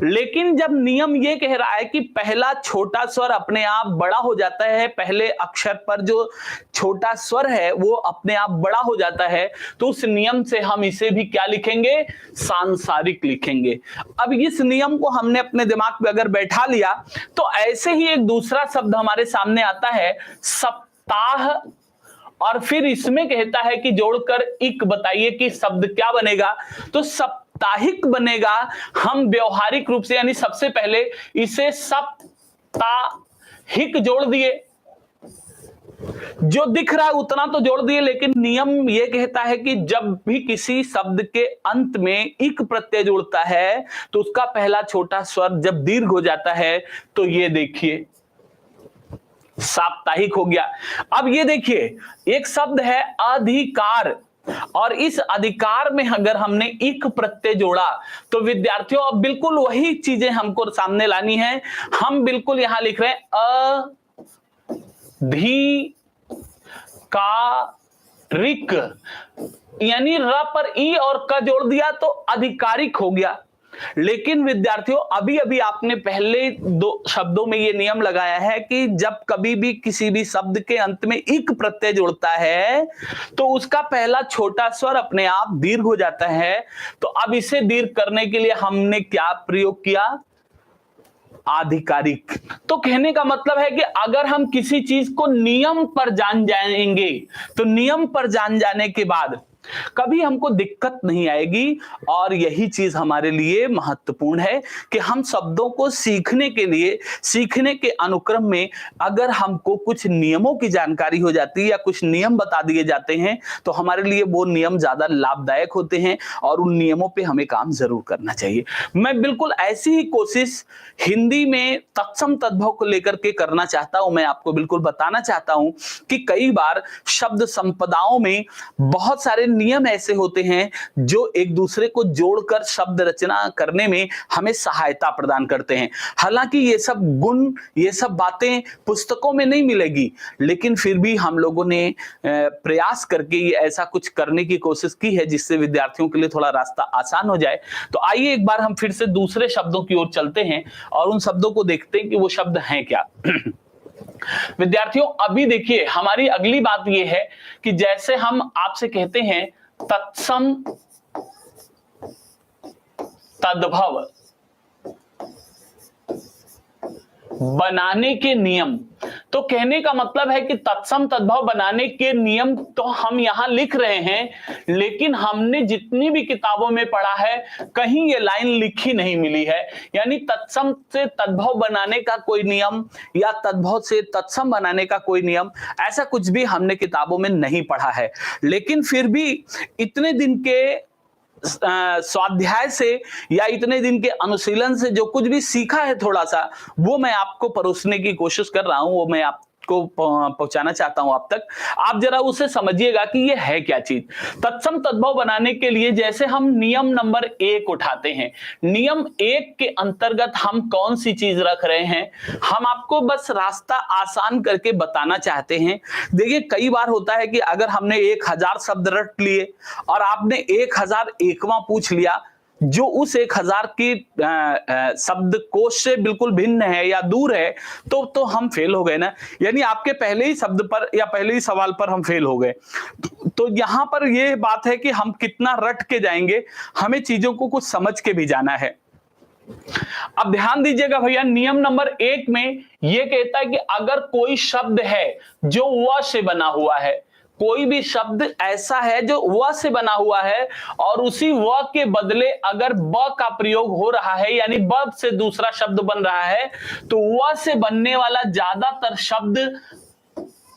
लेकिन जब नियम ये कह रहा है कि पहला छोटा स्वर अपने आप बड़ा हो जाता है, पहले अक्षर पर जो छोटा स्वर है वो अपने आप बड़ा हो जाता है, तो उस नियम से हम इसे भी क्या लिखेंगे, सांसारिक लिखेंगे। अब इस नियम को हमने अपने दिमाग पे अगर बैठा लिया तो ऐसे ही एक दूसरा शब्द हमारे सामने आता है सप्ताह, और फिर इसमें कहता है कि जोड़कर इक बताइए कि शब्द क्या बनेगा, तो साप्ताहिक बनेगा। हम व्यवहारिक रूप से यानी सबसे पहले इसे साप्ताहिक जोड़ दिए, जो दिख रहा है उतना तो जोड़ दिए, लेकिन नियम यह कहता है कि जब भी किसी शब्द के अंत में इक प्रत्यय जुड़ता है तो उसका पहला छोटा स्वर जब दीर्घ हो जाता है तो ये देखिए साप्ताहिक हो गया। अब ये देखिए एक शब्द है अधिकार, और इस अधिकार में अगर हमने इक प्रत्यय जोड़ा तो विद्यार्थियों अब बिल्कुल वही चीजें हमको सामने लानी है। हम बिल्कुल यहां लिख रहे हैं अधिकारिक, यानी र पर ई और क जोड़ दिया तो आधिकारिक हो गया। लेकिन विद्यार्थियों अभी अभी आपने पहले दो शब्दों में ये नियम लगाया है कि जब कभी भी किसी भी शब्द के अंत में इक प्रत्यय जुड़ता है तो उसका पहला छोटा स्वर अपने आप दीर्घ हो जाता है। तो अब इसे दीर्घ करने के लिए हमने क्या प्रयोग किया? आधिकारिक। तो कहने का मतलब है कि अगर हम किसी चीज को नियम पर जान जाएंगे तो नियम पर जान जाने के बाद कभी हमको दिक्कत नहीं आएगी। और यही चीज हमारे लिए महत्वपूर्ण है कि हम शब्दों को सीखने के लिए, सीखने के अनुक्रम में अगर हमको कुछ नियमों की जानकारी हो जाती है या कुछ नियम बता दिए जाते हैं तो हमारे लिए वो नियम ज्यादा लाभदायक होते हैं और उन नियमों पे हमें काम जरूर करना चाहिए। मैं बिल्कुल ऐसी ही कोशिश हिंदी में तत्सम तद्भव को लेकर के करना चाहता हूं। मैं आपको बिल्कुल बताना चाहता हूं कि कई बार शब्द संपदाओं में बहुत सारे नियम ऐसे होते हैं जो एक दूसरे को जोड़कर शब्द रचना करने में हमें सहायता प्रदान करते हैं। हालांकि ये सब गुण, ये सब बातें पुस्तकों में नहीं मिलेगी, लेकिन फिर भी हम लोगों ने प्रयास करके ये ऐसा कुछ करने की कोशिश की है जिससे विद्यार्थियों के लिए थोड़ा रास्ता आसान हो जाए। तो आइए एक बार हम फिर से दूसरे शब्दों की ओर चलते हैं और उन शब्दों को देखते हैं कि वो शब्द हैं क्या। विद्यार्थियों अभी देखिए हमारी अगली बात यह है कि जैसे हम आपसे कहते हैं तत्सम तद्भव बनाने के नियम, तो कहने का मतलब है कि तत्सम तद्भव बनाने के नियम तो हम यहां लिख रहे हैं, लेकिन हमने जितनी भी किताबों में पढ़ा है कहीं ये लाइन लिखी नहीं मिली है। यानी तत्सम से तद्भव बनाने का कोई नियम या तद्भव से तत्सम बनाने का कोई नियम, ऐसा कुछ भी हमने किताबों में नहीं पढ़ा है। लेकिन फिर भी इतने दिन के स्वाध्याय से या इतने दिन के अनुशीलन से जो कुछ भी सीखा है थोड़ा सा, वो मैं आपको परोसने की कोशिश कर रहा हूं, वो मैं आपको पहुंचाना चाहता हूं आप तक। आप जरा उसे समझिएगा कि ये है क्या चीज। तत्सम तद्भव बनाने के लिए जैसे हम नियम नंबर 1 उठाते हैं, नियम 1 के अंतर्गत हम कौन सी चीज रख रहे हैं, हम आपको बस रास्ता आसान करके बताना चाहते हैं। देखिए कई बार होता है कि अगर हमने 1000 शब्द रट लिए और आपने 1001वां पूछ लिया जो उस 1000 की शब्दकोश से बिल्कुल भिन्न है या दूर है, तो हम फेल हो गए ना। यानी आपके पहले ही शब्द पर या पहले ही सवाल पर हम फेल हो गए। तो यहां पर यह बात है कि हम कितना रट के जाएंगे, हमें चीजों को कुछ समझ के भी जाना है। अब ध्यान दीजिएगा भैया, नियम नंबर 1 में यह कहता है कि अगर कोई शब्द है जो व से बना हुआ है, कोई भी शब्द ऐसा है जो व से बना हुआ है और उसी व के बदले अगर ब का प्रयोग हो रहा है, यानी ब से दूसरा शब्द बन रहा है, तो व से बनने वाला ज्यादातर शब्द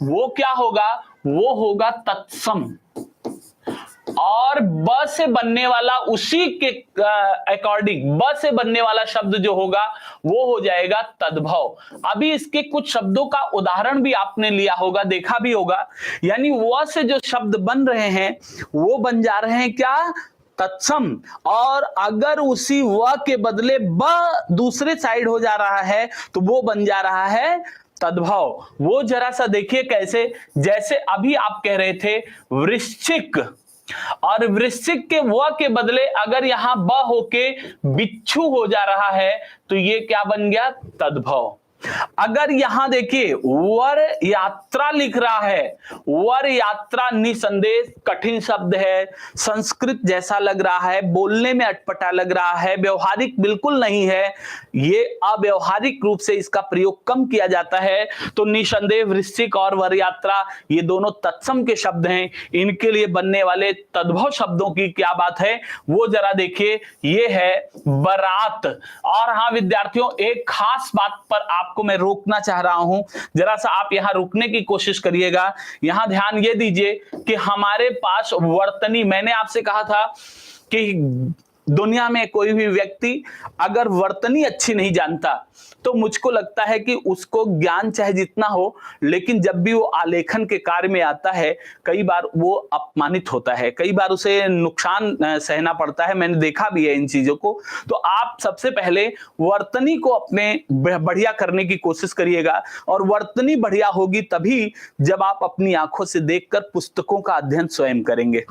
वो क्या होगा? वो होगा तत्सम। और ब से बनने वाला उसी के अकॉर्डिंग ब से बनने वाला शब्द जो होगा वो हो जाएगा तद्भव। अभी इसके कुछ शब्दों का उदाहरण भी आपने लिया होगा, देखा भी होगा। यानी व से जो शब्द बन रहे हैं वो बन जा रहे हैं क्या? तत्सम। और अगर उसी व के बदले ब दूसरे साइड हो जा रहा है तो वो बन जा रहा है तद्भव। वो जरा सा देखिए कैसे, जैसे अभी आप कह रहे थे वृश्चिक, और वृश्चिक के व के बदले अगर यहां ब होके बिच्छू हो जा रहा है तो ये क्या बन गया? तद्भव। अगर यहां देखिए वर यात्रा लिख रहा है, वर यात्रा निसंदेह कठिन शब्द है, संस्कृत जैसा लग रहा है, बोलने में अटपटा लग रहा है, व्यवहारिक बिल्कुल नहीं है, ये अव्यवहारिक रूप से इसका प्रयोग कम किया जाता है। तो निसंदेह वृश्चिक और वर यात्रा ये दोनों तत्सम के शब्द हैं। इनके लिए बनने वाले तद्भव शब्दों की क्या बात है वो जरा देखिए, ये है बारात। और हाँ विद्यार्थियों, एक खास बात पर आप आपको मैं रोकना चाह रहा हूं, जरा सा आप यहां रुकने की कोशिश करिएगा। यहां ध्यान ये दीजिए कि हमारे पास वर्तनी, मैंने आपसे कहा था कि दुनिया में कोई भी व्यक्ति अगर वर्तनी अच्छी नहीं जानता तो मुझको लगता है कि उसको ज्ञान चाहे जितना हो, लेकिन जब भी वो आलेखन के कार्य में आता है कई बार वो अपमानित होता है, कई बार उसे नुकसान सहना पड़ता है। मैंने देखा भी है इन चीजों को। तो आप सबसे पहले वर्तनी को अपने बढ़िया करने की कोशिश करिएगा, और वर्तनी बढ़िया होगी तभी जब आप अपनी आंखों से देखकर पुस्तकों का अध्ययन स्वयं करेंगे।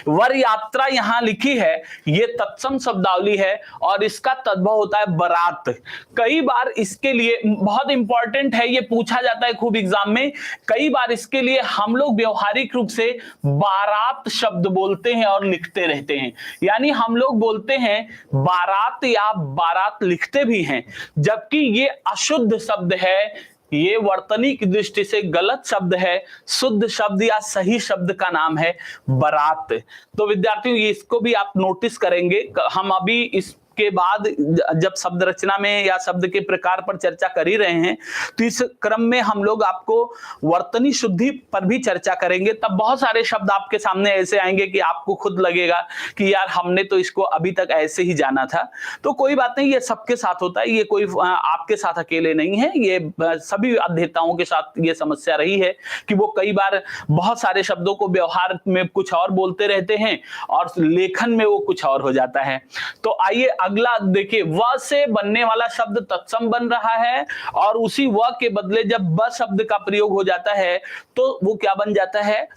वर यात्रा यहां लिखी है, ये तत्सम शब्दावली है और इसका तद्भव होता है बारात। कई बार इसके लिए बहुत इंपॉर्टेंट है, ये पूछा जाता है खूब एग्जाम में। कई बार इसके लिए हम लोग व्यवहारिक रूप से बारात शब्द बोलते हैं और लिखते रहते हैं, यानी हम लोग बोलते हैं बारात या बारात लिखते भी हैं, जबकि ये अशुद्ध शब्द है। ये वर्तनी की दृष्टि से गलत शब्द है। शुद्ध शब्द या सही शब्द का नाम है बारात। तो विद्यार्थियों इसको भी आप नोटिस करेंगे। हम अभी इसके बाद जब शब्द रचना में या शब्द के प्रकार पर चर्चा कर ही रहे हैं, तो इस क्रम में हम लोग आपको वर्तनी शुद्धि पर भी चर्चा करेंगे। तब बहुत सारे शब्द आपके सामने ऐसे आएंगे कि आपको खुद लगेगा कि यार हमने तो इसको अभी तक ऐसे ही जाना था। तो कोई बात नहीं, ये सबके साथ होता है, ये कोई आपके साथ अकेले नहीं है, ये सभी अध्येताओं के साथ ये समस्या रही है कि वो कई बार बहुत सारे शब्दों को व्यवहार में कुछ और बोलते रहते हैं और लेखन में वो कुछ और हो जाता है। तो आइए अगला देखिए, व से बनने वाला शब्द तत्सम बन रहा है और उसी व के बदले जब ब शब्द का प्रयोग हो जाता है तो वो क्या बन जाता है,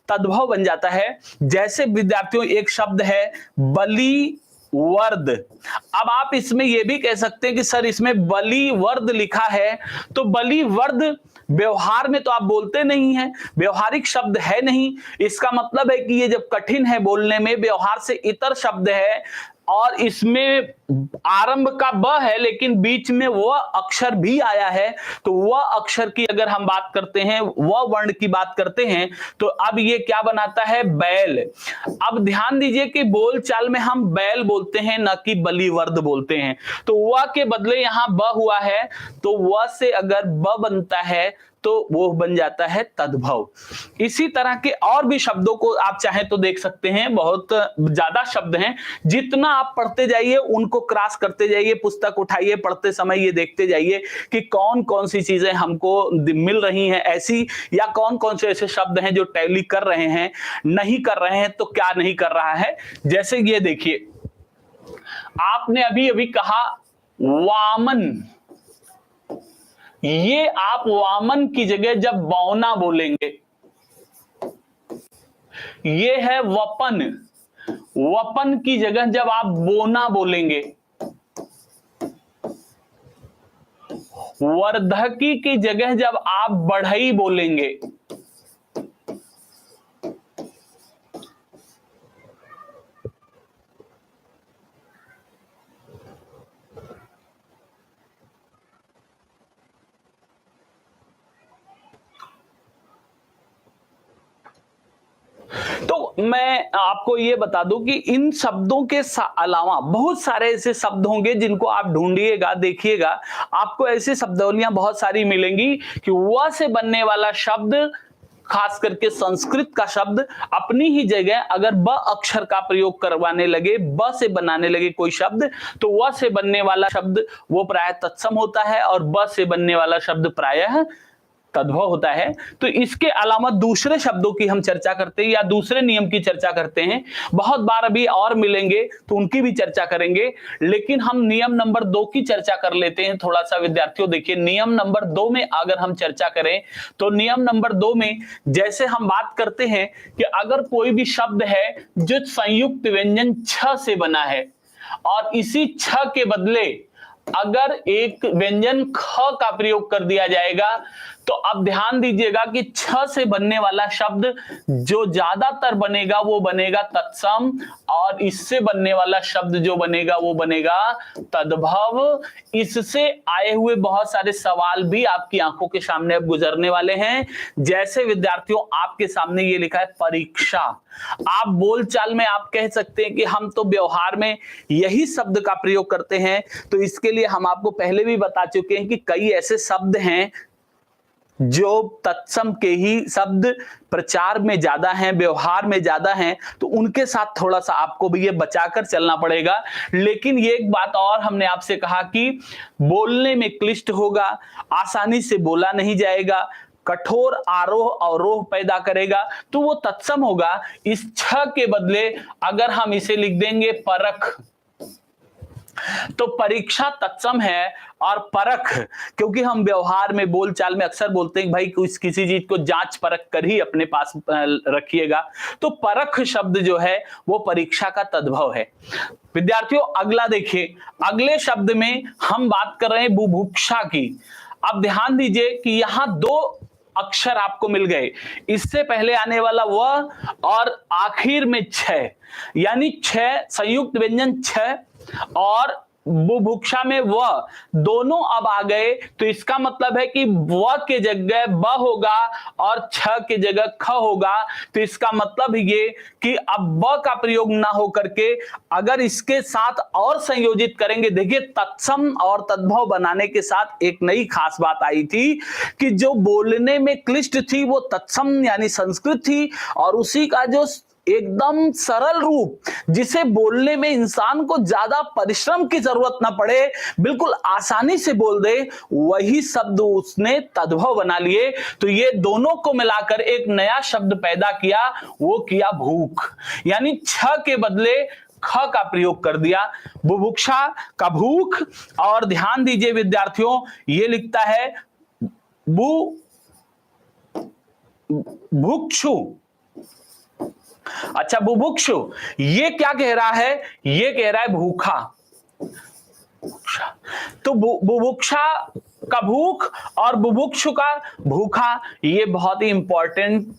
तद्भव बन जाता है। जैसे विद्यार्थियों एक शब्द है बलि वर्द। अब आप इसमें यह भी कह सकते हैं कि सर इसमें बलि वर्द लिखा है, तो बलि वर्द व्यवहार में तो आप बोलते नहीं हैं, व्यवहारिक शब्द है नहीं। इसका मतलब है कि ये जब कठिन है बोलने में, व्यवहार से इतर शब्द है और इसमें आरंभ का ब है लेकिन बीच में वह अक्षर भी आया है। तो वह अक्षर की अगर हम बात करते हैं, वह वर्ण की बात करते हैं, तो अब ये क्या बनाता है, बैल। अब ध्यान दीजिए कि बोलचाल में हम बैल बोलते हैं न कि बलिवर्द बोलते हैं। तो वह के बदले यहां ब हुआ है, तो वह से अगर ब बनता है तो वो बन जाता है तद्भव। इसी तरह के और भी शब्दों को आप चाहें तो देख सकते हैं, बहुत ज्यादा शब्द हैं। जितना आप पढ़ते जाइए उनको क्रॉस करते जाइए, पुस्तक उठाइए, पढ़ते समय ये देखते जाइए कि कौन कौन सी चीजें हमको मिल रही हैं ऐसी, या कौन कौन से ऐसे शब्द हैं जो टैली कर रहे हैं, नहीं कर रहे हैं तो क्या नहीं कर रहा है। जैसे ये देखिए, आपने अभी अभी कहा वामन, ये आप वामन की जगह जब बौना बोलेंगे, ये है वपन, वपन की जगह जब आप बोना बोलेंगे, वर्धकी की जगह जब आप बढ़ई बोलेंगे, तो मैं आपको ये बता दूं कि इन शब्दों के अलावा बहुत सारे ऐसे शब्द होंगे जिनको आप ढूंढिएगा, देखिएगा, आपको ऐसी शब्दावलियां बहुत सारी मिलेंगी कि वह से बनने वाला शब्द, खास करके संस्कृत का शब्द, अपनी ही जगह अगर ब अक्षर का प्रयोग करवाने लगे, ब से बनाने लगे कोई शब्द, तो वह से बनने वाला शब्द वो प्रायः तत्सम होता है और ब से बनने वाला शब्द प्रायः तद्भव होता है। तो इसके अलावा दूसरे शब्दों की हम चर्चा करते हैं या दूसरे नियम की चर्चा करते हैं, बहुत बार अभी और मिलेंगे तो उनकी भी चर्चा करेंगे, लेकिन हम नियम नंबर 2 की चर्चा कर लेते हैं थोड़ा सा। विद्यार्थियों देखिए, नियम नंबर 2 में अगर हम चर्चा करें तो नियम नंबर 2 में जैसे हम बात करते हैं कि अगर कोई भी शब्द है जो संयुक्त व्यंजन छ से बना है और इसी छ के बदले अगर एक व्यंजन ख का प्रयोग कर दिया जाएगा तो अब ध्यान दीजिएगा कि छ से बनने वाला शब्द जो ज्यादातर बनेगा वो बनेगा तत्सम, और इससे बनने वाला शब्द जो बनेगा वो बनेगा तद्भव। इससे आए हुए बहुत सारे सवाल भी आपकी आंखों के सामने अब गुजरने वाले हैं। जैसे विद्यार्थियों आपके सामने ये लिखा है परीक्षा। आप बोलचाल में आप कह सकते हैं कि हम तो व्यवहार में यही शब्द का प्रयोग करते हैं, तो इसके लिए हम आपको पहले भी बता चुके हैं कि कई ऐसे शब्द हैं जो तत्सम के ही शब्द प्रचार में ज्यादा हैं, व्यवहार में ज्यादा हैं, तो उनके साथ थोड़ा सा आपको भी ये बचाकर चलना पड़ेगा। लेकिन ये एक बात और हमने आपसे कहा कि बोलने में क्लिष्ट होगा, आसानी से बोला नहीं जाएगा, कठोर आरोह अवरोह पैदा करेगा, तो वो तत्सम होगा। इस छ के बदले अगर हम इसे लिख देंगे परख, तो परीक्षा तत्सम है, और परख क्योंकि हम व्यवहार में बोलचाल में अक्सर बोलते हैं भाई किसी चीज को जांच परख कर ही अपने पास रखिएगा, तो परख शब्द जो है वो परीक्षा का तद्भव है। विद्यार्थियों अगला देखिए, अगले शब्द में हम बात कर रहे हैं बुभुक्षा की। अब ध्यान दीजिए कि यहां दो अक्षर आपको मिल गए, इससे पहले आने वाला व और आखिर में छ, यानी छ संयुक्त व्यंजन छ और बुभुक्षा में व दोनों अब आ गए, तो इसका मतलब है कि व के जगह ब होगा और छ के जगह ख होगा। तो इसका मतलब ये कि अब ब का प्रयोग ना हो करके अगर इसके साथ और संयोजित करेंगे, देखिए तत्सम और तद्भव बनाने के साथ एक नई खास बात आई थी कि जो बोलने में क्लिष्ट थी वो तत्सम यानी संस्कृत थी, और उसी का जो एकदम सरल रूप जिसे बोलने में इंसान को ज्यादा परिश्रम की जरूरत ना पड़े, बिल्कुल आसानी से बोल दे, वही शब्द उसने तद्भव बना लिए। तो ये दोनों को मिलाकर एक नया शब्द पैदा किया, वो किया भूख, यानी छ के बदले ख का प्रयोग कर दिया, बुभुक्षा का भूख। और ध्यान दीजिए विद्यार्थियों ये लिखता है भुक्षु। अच्छा बुभुक्षु ये क्या कह रहा है, ये कह रहा है भूखा। तो बुभुक्षा का भूख और बुभुक्षु का भूखा, ये बहुत ही इंपॉर्टेंट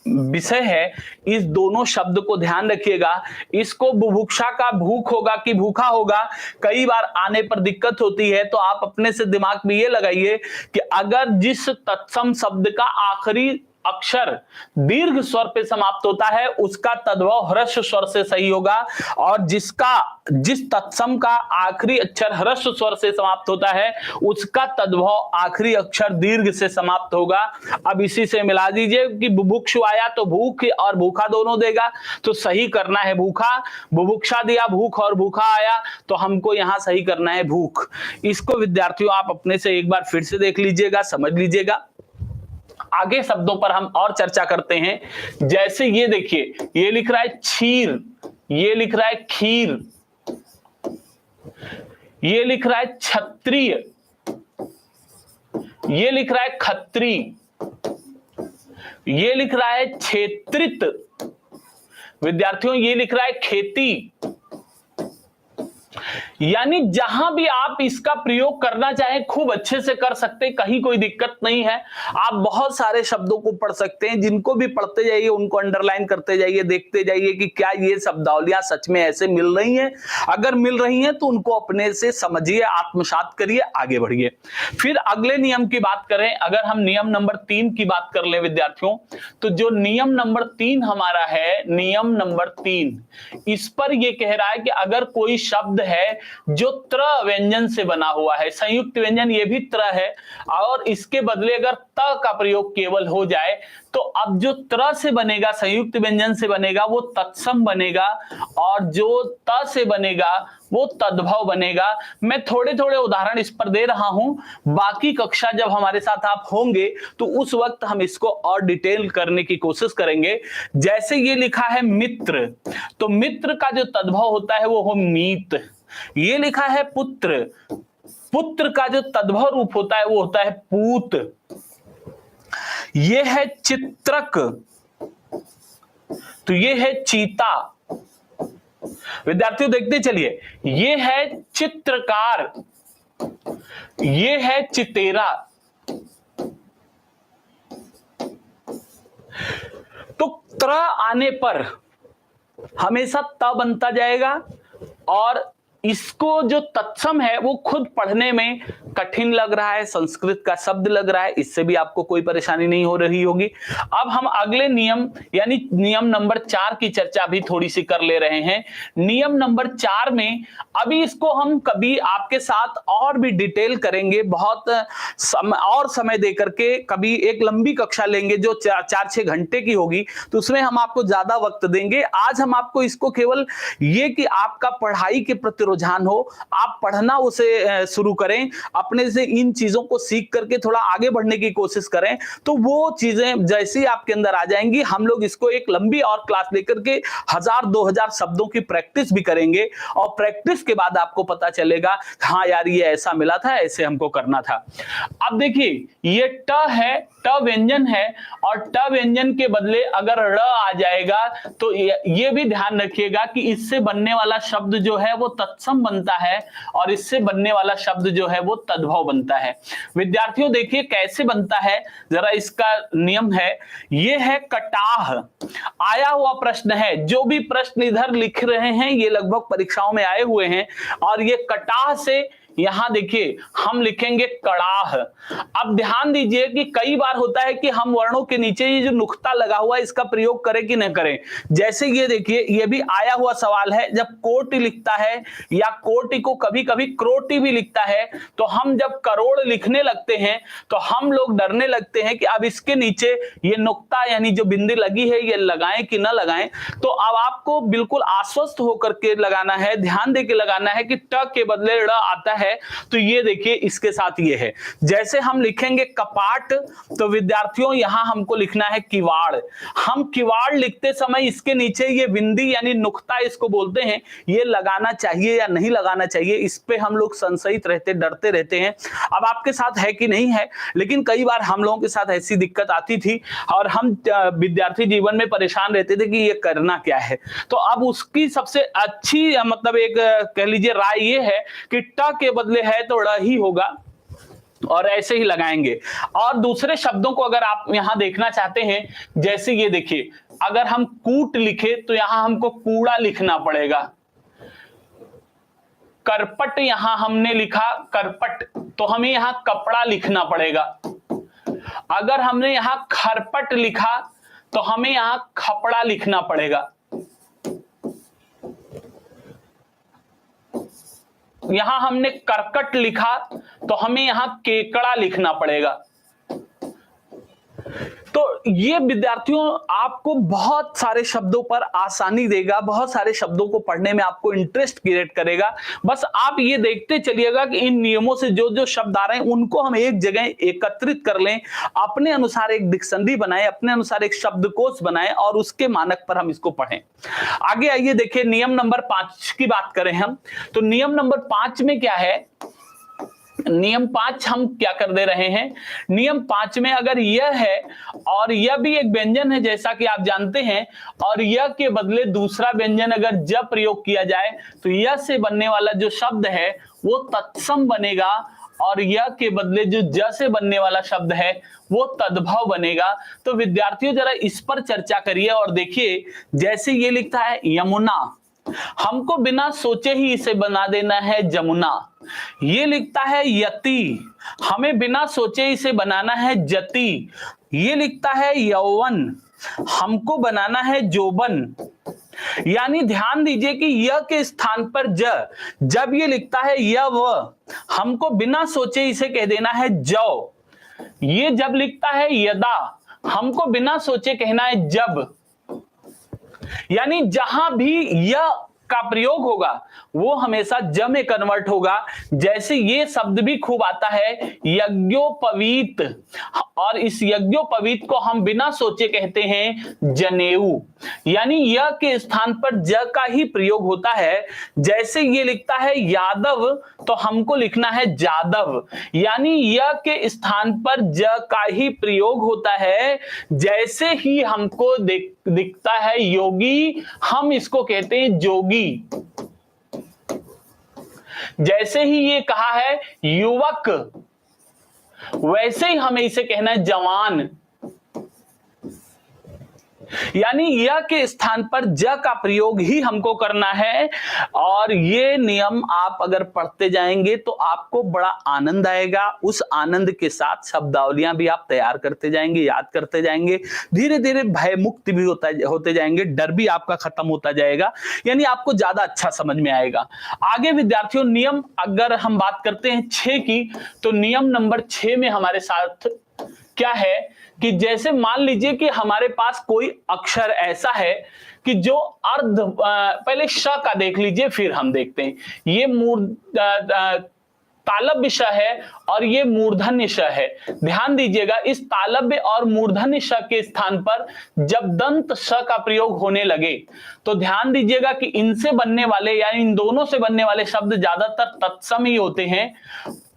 विषय है। इस दोनों शब्द को ध्यान रखिएगा। इसको बुभुक्षा का भूख होगा कि भूखा होगा, कई बार आने पर दिक्कत होती है, तो आप अपने से दिमाग में ये लगाइए कि अगर जिस तत्सम शब्द का आखिरी अक्षर दीर्घ स्वर पे समाप्त होता है उसका तद्भव ह्रस्व स्वर से सही होगा, और जिस तत्सम का आखिरी अक्षर ह्रस्व स्वर से समाप्त होता है उसका तद्भव आखिरी अक्षर दीर्घ से समाप्त होगा। अब इसी से मिला दीजिए कि बुभुक्षु आया तो भूख और भूखा दोनों देगा, तो सही करना है भूखा। बुभुक्षा दिया भूख और भूखा आया, तो हमको यहां सही करना है भूख। इसको विद्यार्थियों आप अपने से एक बार फिर से देख लीजिएगा, समझ लीजिएगा। आगे शब्दों पर हम और चर्चा करते हैं। जैसे ये देखिए, ये लिख रहा है क्षीर, ये लिख रहा है खीर, ये लिख रहा है क्षत्रिय, ये लिख रहा है खत्री, ये लिख रहा है क्षेत्रित। विद्यार्थियों ये लिख रहा है खेती। यानी जहां भी आप इसका प्रयोग करना चाहें खूब अच्छे से कर सकते हैं, कहीं कोई दिक्कत नहीं है। आप बहुत सारे शब्दों को पढ़ सकते हैं, जिनको भी पढ़ते जाइए उनको अंडरलाइन करते जाइए, देखते जाइए कि क्या ये शब्दावलियां सच में ऐसे मिल रही हैं। अगर मिल रही हैं तो उनको अपने से समझिए, आत्मसात करिए, आगे बढ़िए। फिर अगले नियम की बात करें, अगर हम नियम नंबर 3 की बात कर लें विद्यार्थियों, तो जो नियम नंबर 3 हमारा है, नियम नंबर 3, इस पर यह कह रहा है कि अगर कोई शब्द है जो त्र व्यंजन से बना हुआ है, संयुक्त व्यंजन ये भी त्र है, और इसके बदले अगर त का प्रयोग केवल हो जाए, तो अब जो त्र से बनेगा, संयुक्त व्यंजन से बनेगा, वो तत्सम बनेगा, और जो त से बनेगा वो तद्भव बनेगा। मैं थोड़े थोड़े उदाहरण इस पर दे रहा हूं, बाकी कक्षा जब हमारे साथ आप होंगे तो उस वक्त हम इसको और डिटेल करने की कोशिश करेंगे। जैसे ये लिखा है मित्र, तो मित्र का जो तद्भव होता है वो हो मीत। ये लिखा है पुत्र, पुत्र का जो तद्भव रूप होता है वो होता है पूत। ये है चित्रक, तो ये है चीता। विद्यार्थियों देखते चलिए, ये है चित्रकार, ये है चितेरा, तो त्र आने पर हमेशा त बनता जाएगा, और इसको जो तत्सम है वो खुद पढ़ने में कठिन लग रहा है, संस्कृत का शब्द लग रहा है, इससे भी आपको कोई परेशानी नहीं हो रही होगी। अब हम अगले नियम यानी नियम नंबर 4 की चर्चा भी थोड़ी सी कर ले रहे हैं। नियम नंबर 4 में अभी इसको हम कभी आपके साथ और भी डिटेल करेंगे, बहुत समय दे करके कभी एक लंबी कक्षा लेंगे जो 4-6 घंटे की होगी, तो उसमें हम आपको ज्यादा वक्त देंगे। आज हम आपको इसको केवल ये कि आपका पढ़ाई के प्रति रुझान हो, आप पढ़ना उसे शुरू करें, अपने से इन चीजों को सीख करके थोड़ा आगे बढ़ने की कोशिश करें, तो वो चीजें जैसे ही आपके अंदर आ जाएंगी, हम लोग इसको एक लंबी और क्लास लेकर के 1000-2000 शब्दों की प्रैक्टिस भी करेंगे, और प्रैक्टिस के बाद आपको पता चलेगा हाँ यार ये ऐसा मिला था, ऐसे हमको करना था। अब देखिए ये ट है, ट व्यंजन है, और ट व्यंजन के बदले अगर ड़ आ जाएगा तो ये भी ध्यान रखिएगा कि इससे बनने वाला शब्द जो है वो तत्सम बनता है, और इससे बनने वाला शब्द जो है वो तद्भव बनता है। विद्यार्थियों देखिए कैसे बनता है, जरा इसका नियम है, ये है कटाह। आया हुआ प्रश्न है, जो भी प्रश्न इधर लिख रहे हैं ये लगभग परीक्षाओं में आए हुए हैं, और ये कटाह से यहां देखिए हम लिखेंगे कड़ाह। अब ध्यान दीजिए कि कई बार होता है कि हम वर्णों के नीचे ये जो नुक्ता लगा हुआ है इसका प्रयोग करें कि न करें। जैसे ये देखिए ये भी आया हुआ सवाल है, जब कोटि लिखता है या कोटि को कभी कभी क्रोटि भी लिखता है, तो हम जब करोड़ लिखने लगते हैं तो हम लोग डरने लगते हैं कि अब इसके नीचे ये नुक्ता यानी जो बिंदी लगी है ये लगाएं कि न लगाएं। तो अब आपको बिल्कुल आश्वस्त होकर के लगाना है, ध्यान दे के लगाना है कि ट के बदले ड़ आता है, तो ये देखिए इसके साथ ये है। जैसे हम लिखेंगे कपाट, तो विद्यार्थियों यहां हमको लिखना है किवाड़। हम किवाड़ लिखते समय इसके नीचे ये बिंदी यानी नुक्ता इसको बोलते हैं, ये लगाना चाहिए या नहीं लगाना चाहिए, इस पे हम लोग संशयित रहते, डरते रहते हैं। अब आपके साथ है कि नहीं है, लेकिन कई बार हम लोगों के साथ ऐसी दिक्कत आती थी और हम विद्यार्थी जीवन में परेशान रहते थे कि ये करना क्या है। तो अब उसकी सबसे अच्छी मतलब एक कह लीजिए राय ये है कि ट के बदले है तो ड़ ही होगा, और ऐसे ही लगाएंगे। और दूसरे शब्दों को अगर आप यहां देखना चाहते हैं, जैसे ये देखिए अगर हम कूट लिखे तो यहां हमको कूड़ा लिखना पड़ेगा। करपट यहां हमने लिखा करपट, तो हमें यहां कपड़ा लिखना पड़ेगा। अगर हमने यहां खरपट लिखा तो हमें यहां खपड़ा लिखना पड़ेगा। यहां हमने करकट लिखा तो हमें यहां केकड़ा लिखना पड़ेगा। तो ये विद्यार्थियों आपको बहुत सारे शब्दों पर आसानी देगा, बहुत सारे शब्दों को पढ़ने में आपको इंटरेस्ट क्रिएट करेगा। बस आप ये देखते चलिएगा कि इन नियमों से जो जो शब्द आ रहे हैं उनको हम एक जगह एकत्रित कर लें, अपने अनुसार एक डिक्शनरी बनाएं, अपने अनुसार एक शब्दकोश बनाएं, और उसके मानक पर हम इसको पढ़ें। आगे आइए देखिए नियम नंबर 5 की बात करें हम, तो नियम नंबर 5 में क्या है, नियम 5 हम क्या कर दे रहे हैं, नियम 5 में अगर यह है और यह भी एक व्यंजन है जैसा कि आप जानते हैं, और यह के बदले दूसरा व्यंजन अगर ज प्रयोग किया जाए तो यह से बनने वाला जो शब्द है वो तत्सम बनेगा, और यह के बदले जो ज से बनने वाला शब्द है वो तद्भव बनेगा। तो विद्यार्थियों जरा इस पर चर्चा करिए और देखिए, जैसे ये लिखता है यमुना, हमको बिना सोचे ही इसे बना देना है जमुना। ये लिखता है यति, हमें बिना सोचे इसे बनाना है जति। ये लिखता है यौवन, हमको बनाना है जोबन। यानी ध्यान दीजिए कि य के स्थान पर ज, जब ये लिखता है यव, हमको बिना सोचे इसे कह देना है जौ। ये जब लिखता है यदा, हमको बिना सोचे कहना है जब। यानी जहां भी य का प्रयोग होगा वो हमेशा ज में कन्वर्ट होगा। जैसे ये शब्द भी खूब आता है यज्ञोपवीत, और इस यज्ञोपवीत को हम बिना सोचे कहते हैं जनेऊ। यानी य के स्थान पर ज का ही प्रयोग होता है। जैसे ये लिखता है यादव, तो हमको लिखना है जादव। यानी य के स्थान पर ज का ही प्रयोग होता है। जैसे ही हमको दिखता है योगी, हम इसको कहते हैं जोगी। जैसे ही ये कहा है युवक, वैसे ही हमें इसे कहना है जवान। यानी य के स्थान पर ज का प्रयोग ही हमको करना है। और ये नियम आप अगर पढ़ते जाएंगे तो आपको बड़ा आनंद आएगा। उस आनंद के साथ शब्दावलियां भी आप तैयार करते जाएंगे, याद करते जाएंगे। धीरे धीरे भय मुक्त भी होते जाएंगे, डर भी आपका खत्म होता जाएगा, यानी आपको ज्यादा अच्छा समझ में आएगा। आगे विद्यार्थियों, नियम अगर हम बात करते हैं 6 की, तो नियम नंबर 6 में हमारे साथ क्या है कि जैसे मान लीजिए कि हमारे पास कोई अक्षर ऐसा है कि जो अर्ध, पहले श का देख लीजिए फिर हम देखते हैं। ये तालव्य श है और ये मूर्धन्य श है। ध्यान दीजिएगा, इस तालव्य और मूर्धन्य श के स्थान पर जब दंत श का प्रयोग होने लगे तो ध्यान दीजिएगा कि इनसे बनने वाले यानी इन दोनों से बनने वाले शब्द ज्यादातर तत्सम ही होते हैं।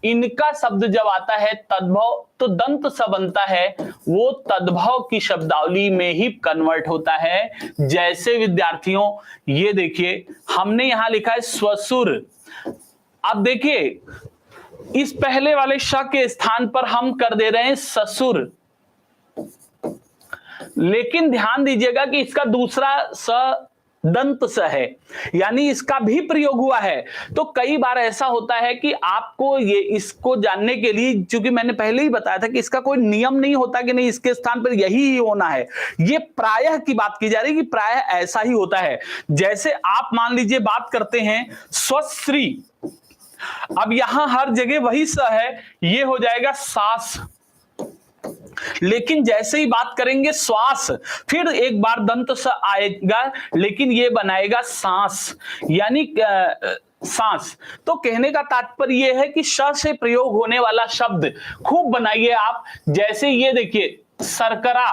इनका शब्द जब आता है तद्भव, तो दंत स बनता है, वो तद्भव की शब्दावली में ही कन्वर्ट होता है। जैसे विद्यार्थियों ये देखिए, हमने यहां लिखा है स्वसुर। अब देखिए इस पहले वाले श के स्थान पर हम कर दे रहे हैं ससुर, लेकिन ध्यान दीजिएगा कि इसका दूसरा स दंत स है, यानी इसका भी प्रयोग हुआ है। तो कई बार ऐसा होता है कि आपको ये इसको जानने के लिए, चूंकि मैंने पहले ही बताया था कि इसका कोई नियम नहीं होता कि नहीं इसके स्थान पर यही ही होना है, ये प्रायः की बात की जा रही है कि प्रायः ऐसा ही होता है। जैसे आप मान लीजिए बात करते हैं स्वश्री, अब यहां हर जगह वही स है, ये हो जाएगा सास। लेकिन जैसे ही बात करेंगे श्वास, फिर एक बार दंत स आएगा, लेकिन ये बनाएगा सांस, यानी सांस। तो कहने का तात्पर्य यह है कि श से प्रयोग होने वाला शब्द खूब बनाइए आप। जैसे ये देखिए सरकरा,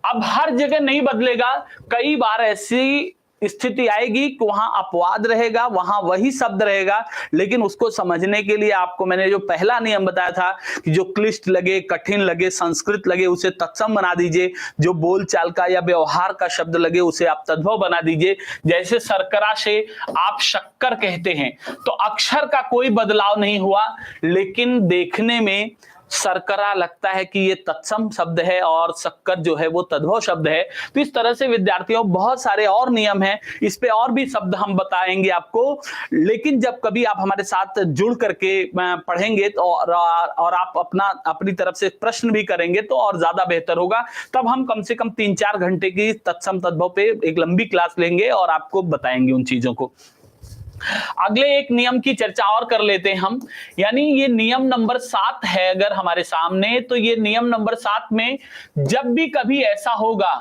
अब हर जगह नहीं बदलेगा, कई बार ऐसी स्थिति आएगी कि वहां अपवाद रहेगा, वहां वही शब्द रहेगा, लेकिन उसको समझने के लिए आपको मैंने जो पहला नियम बताया था कि जो क्लिष्ट लगे, कठिन लगे, संस्कृत लगे उसे तत्सम बना दीजिए, जो बोलचाल का या व्यवहार का शब्द लगे उसे आप तद्भव बना दीजिए। जैसे सरकरा से आप शक्कर कहते हैं तो अक्षर का कोई बदलाव नहीं हुआ, लेकिन देखने में सरकरा लगता है कि ये तत्सम शब्द है और शक्कर जो है वो तद्भव शब्द है। तो इस तरह से विद्यार्थियों बहुत सारे और नियम हैं, इस पे और भी शब्द हम बताएंगे आपको, लेकिन जब कभी आप हमारे साथ जुड़ करके पढ़ेंगे तो और आप अपनी तरफ से प्रश्न भी करेंगे तो और ज्यादा बेहतर होगा। तब हम कम से कम 3-4 घंटे की तत्सम तद्भव पे एक लंबी क्लास लेंगे और आपको बताएंगे उन चीजों को। अगले एक नियम की चर्चा और कर लेते हैं हम, यानी ये नियम नंबर 7 है अगर हमारे सामने, तो ये नियम नंबर 7 में जब भी कभी ऐसा होगा,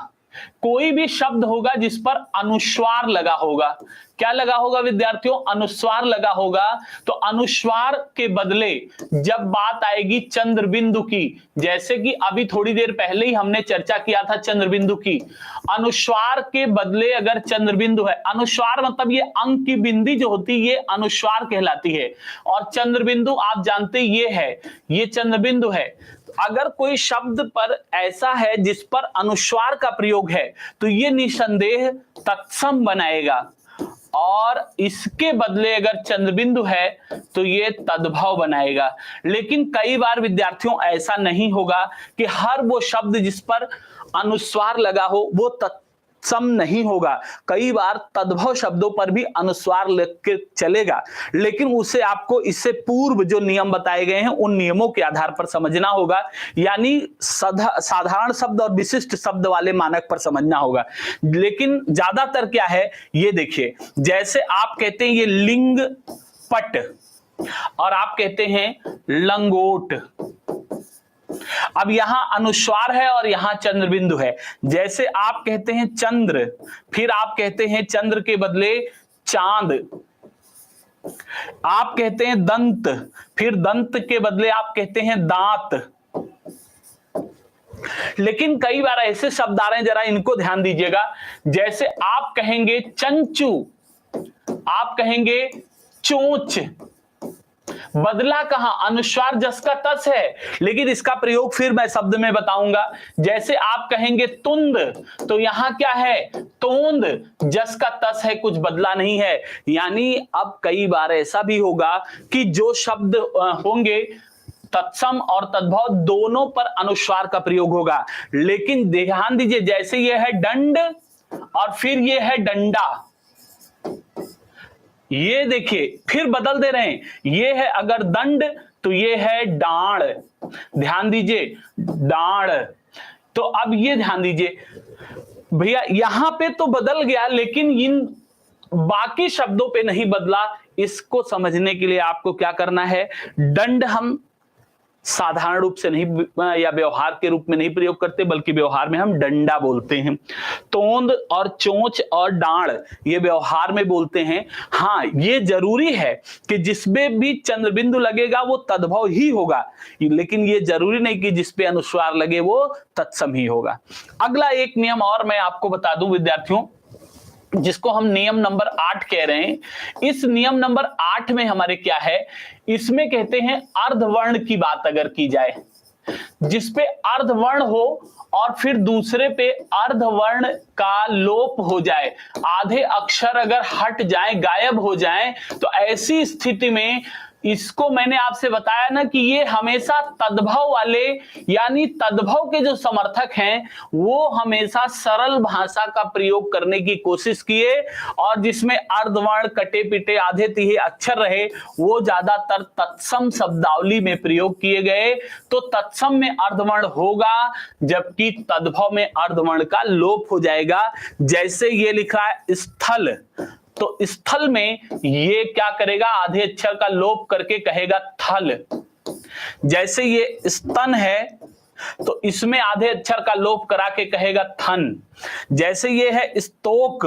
कोई भी शब्द होगा जिस पर अनुस्वार लगा होगा, क्या लगा होगा विद्यार्थियों? अनुस्वार लगा होगा। तो अनुस्वार के बदले जब बात आएगी चंद्र बिंदु की, जैसे कि अभी थोड़ी देर पहले ही हमने चर्चा किया था चंद्र बिंदु की, अनुस्वार के बदले अगर चंद्र बिंदु है, अनुस्वार मतलब ये अंक की बिंदी जो होती है ये अनुस्वार कहलाती है, और चंद्र बिंदु आप जानते ये है, ये चंद्र बिंदु है। अगर कोई शब्द पर ऐसा है जिस पर अनुस्वार का प्रयोग है तो ये निसंदेह तत्सम बनाएगा, और इसके बदले अगर चंद्रबिंदु है तो ये तद्भव बनाएगा। लेकिन कई बार विद्यार्थियों ऐसा नहीं होगा कि हर वो शब्द जिस पर अनुस्वार लगा हो वो तत्सम नहीं होगा, कई बार तद्भव शब्दों पर भी अनुस्वार लग के चलेगा, लेकिन उसे आपको इससे पूर्व जो नियम बताए गए हैं उन नियमों के आधार पर समझना होगा, यानी साधारण शब्द और विशिष्ट शब्द वाले मानक पर समझना होगा। लेकिन ज्यादातर क्या है ये देखिए, जैसे आप कहते हैं ये लिंग पट और आप कहते हैं लंगोट, अब यहां अनुस्वार है और यहां चंद्र बिंदु है। जैसे आप कहते हैं चंद्र, फिर आप कहते हैं चंद्र के बदले चांद, आप कहते हैं दंत, फिर दंत के बदले आप कहते हैं दांत। लेकिन कई बार ऐसे शब्द आ रहे हैं, जरा इनको ध्यान दीजिएगा, जैसे आप कहेंगे चंचू, आप कहेंगे चोंच, बदला कहां? अनुस्वार जस का तस है, लेकिन इसका प्रयोग फिर मैं शब्द में बताऊंगा। जैसे आप कहेंगे तुंद, तो यहां क्या है? तोंद, जस का तस है, कुछ बदला नहीं है। यानी अब कई बार ऐसा भी होगा कि जो शब्द होंगे तत्सम और तद्भव दोनों पर अनुस्वार का प्रयोग होगा। लेकिन ध्यान दीजिए, जैसे ये है दंड और फिर ये है डंडा, ये देखिए फिर बदल दे रहे हैं, ये है अगर दंड तो ये है डांड, ध्यान दीजिए डांड। तो अब ये ध्यान दीजिए भैया, यहां पे तो बदल गया लेकिन इन बाकी शब्दों पे नहीं बदला। इसको समझने के लिए आपको क्या करना है, दंड हम साधारण रूप से नहीं या व्यवहार के रूप में नहीं प्रयोग करते, बल्कि व्यवहार में हम डंडा बोलते हैं। तोंद और चोंच और डांड ये व्यवहार में बोलते हैं। हाँ, ये जरूरी है कि जिसमें भी चंद्रबिंदु लगेगा वो तद्भव ही होगा, लेकिन ये जरूरी नहीं कि जिसपे अनुस्वार लगे वो तत्सम ही होगा। अगला एक नियम और मैं आपको बता दूं विद्यार्थियों, जिसको हम नियम नंबर 8 कह रहे हैं। इस नियम नंबर 8 में हमारे क्या है, इसमें कहते हैं अर्धवर्ण की बात अगर की जाए, जिसपे अर्धवर्ण हो और फिर दूसरे पे अर्धवर्ण का लोप हो जाए, आधे अक्षर अगर हट जाए, गायब हो जाए, तो ऐसी स्थिति में इसको मैंने आपसे बताया ना कि ये हमेशा तद्भव वाले, यानी तद्भव के जो समर्थक हैं वो हमेशा सरल भाषा का प्रयोग करने की कोशिश किए, और जिसमें अर्धवर्ण, कटे पिटे, आधे तिहे अक्षर रहे वो ज्यादातर तत्सम शब्दावली में प्रयोग किए गए। तो तत्सम में अर्धवर्ण होगा जबकि तद्भव में अर्धवर्ण का लोप हो जाएगा। जैसे ये लिखा है स्थल, तो स्थल में ये क्या करेगा, आधे अक्षर का लोप करके कहेगा थल। जैसे ये स्तन है तो इसमें आधे अक्षर का लोप करा के कहेगा थन। जैसे ये है स्तोक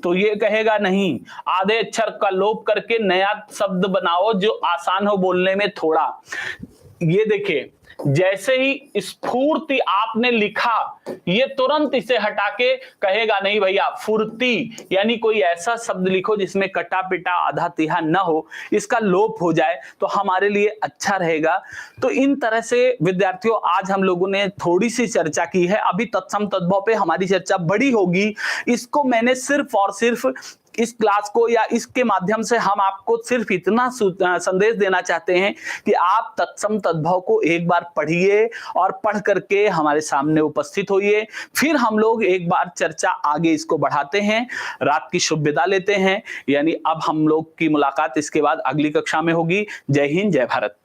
तो ये कहेगा नहीं, आधे अक्षर का लोप करके नया शब्द बनाओ जो आसान हो बोलने में थोड़ा। ये देखिए, जैसे ही स्फूर्ति आपने लिखा, ये तुरंत इसे हटा के कहेगा नहीं भैया फुर्ती, यानी कोई ऐसा शब्द लिखो जिसमें कटा पिटा आधा तिहा न हो, इसका लोप हो जाए तो हमारे लिए अच्छा रहेगा। तो इन तरह से विद्यार्थियों आज हम लोगों ने थोड़ी सी चर्चा की है। अभी तत्सम तद्भव पे हमारी चर्चा बड़ी होगी। इसको मैंने सिर्फ और सिर्फ इस क्लास को या इसके माध्यम से हम आपको सिर्फ इतना संदेश देना चाहते हैं कि आप तत्सम तद्भव को एक बार पढ़िए और पढ़ करके हमारे सामने उपस्थित होइए। फिर हम लोग एक बार चर्चा आगे इसको बढ़ाते हैं। रात की शुभ विदा लेते हैं, यानी अब हम लोग की मुलाकात इसके बाद अगली कक्षा में होगी। जय हिंद, जय भारत।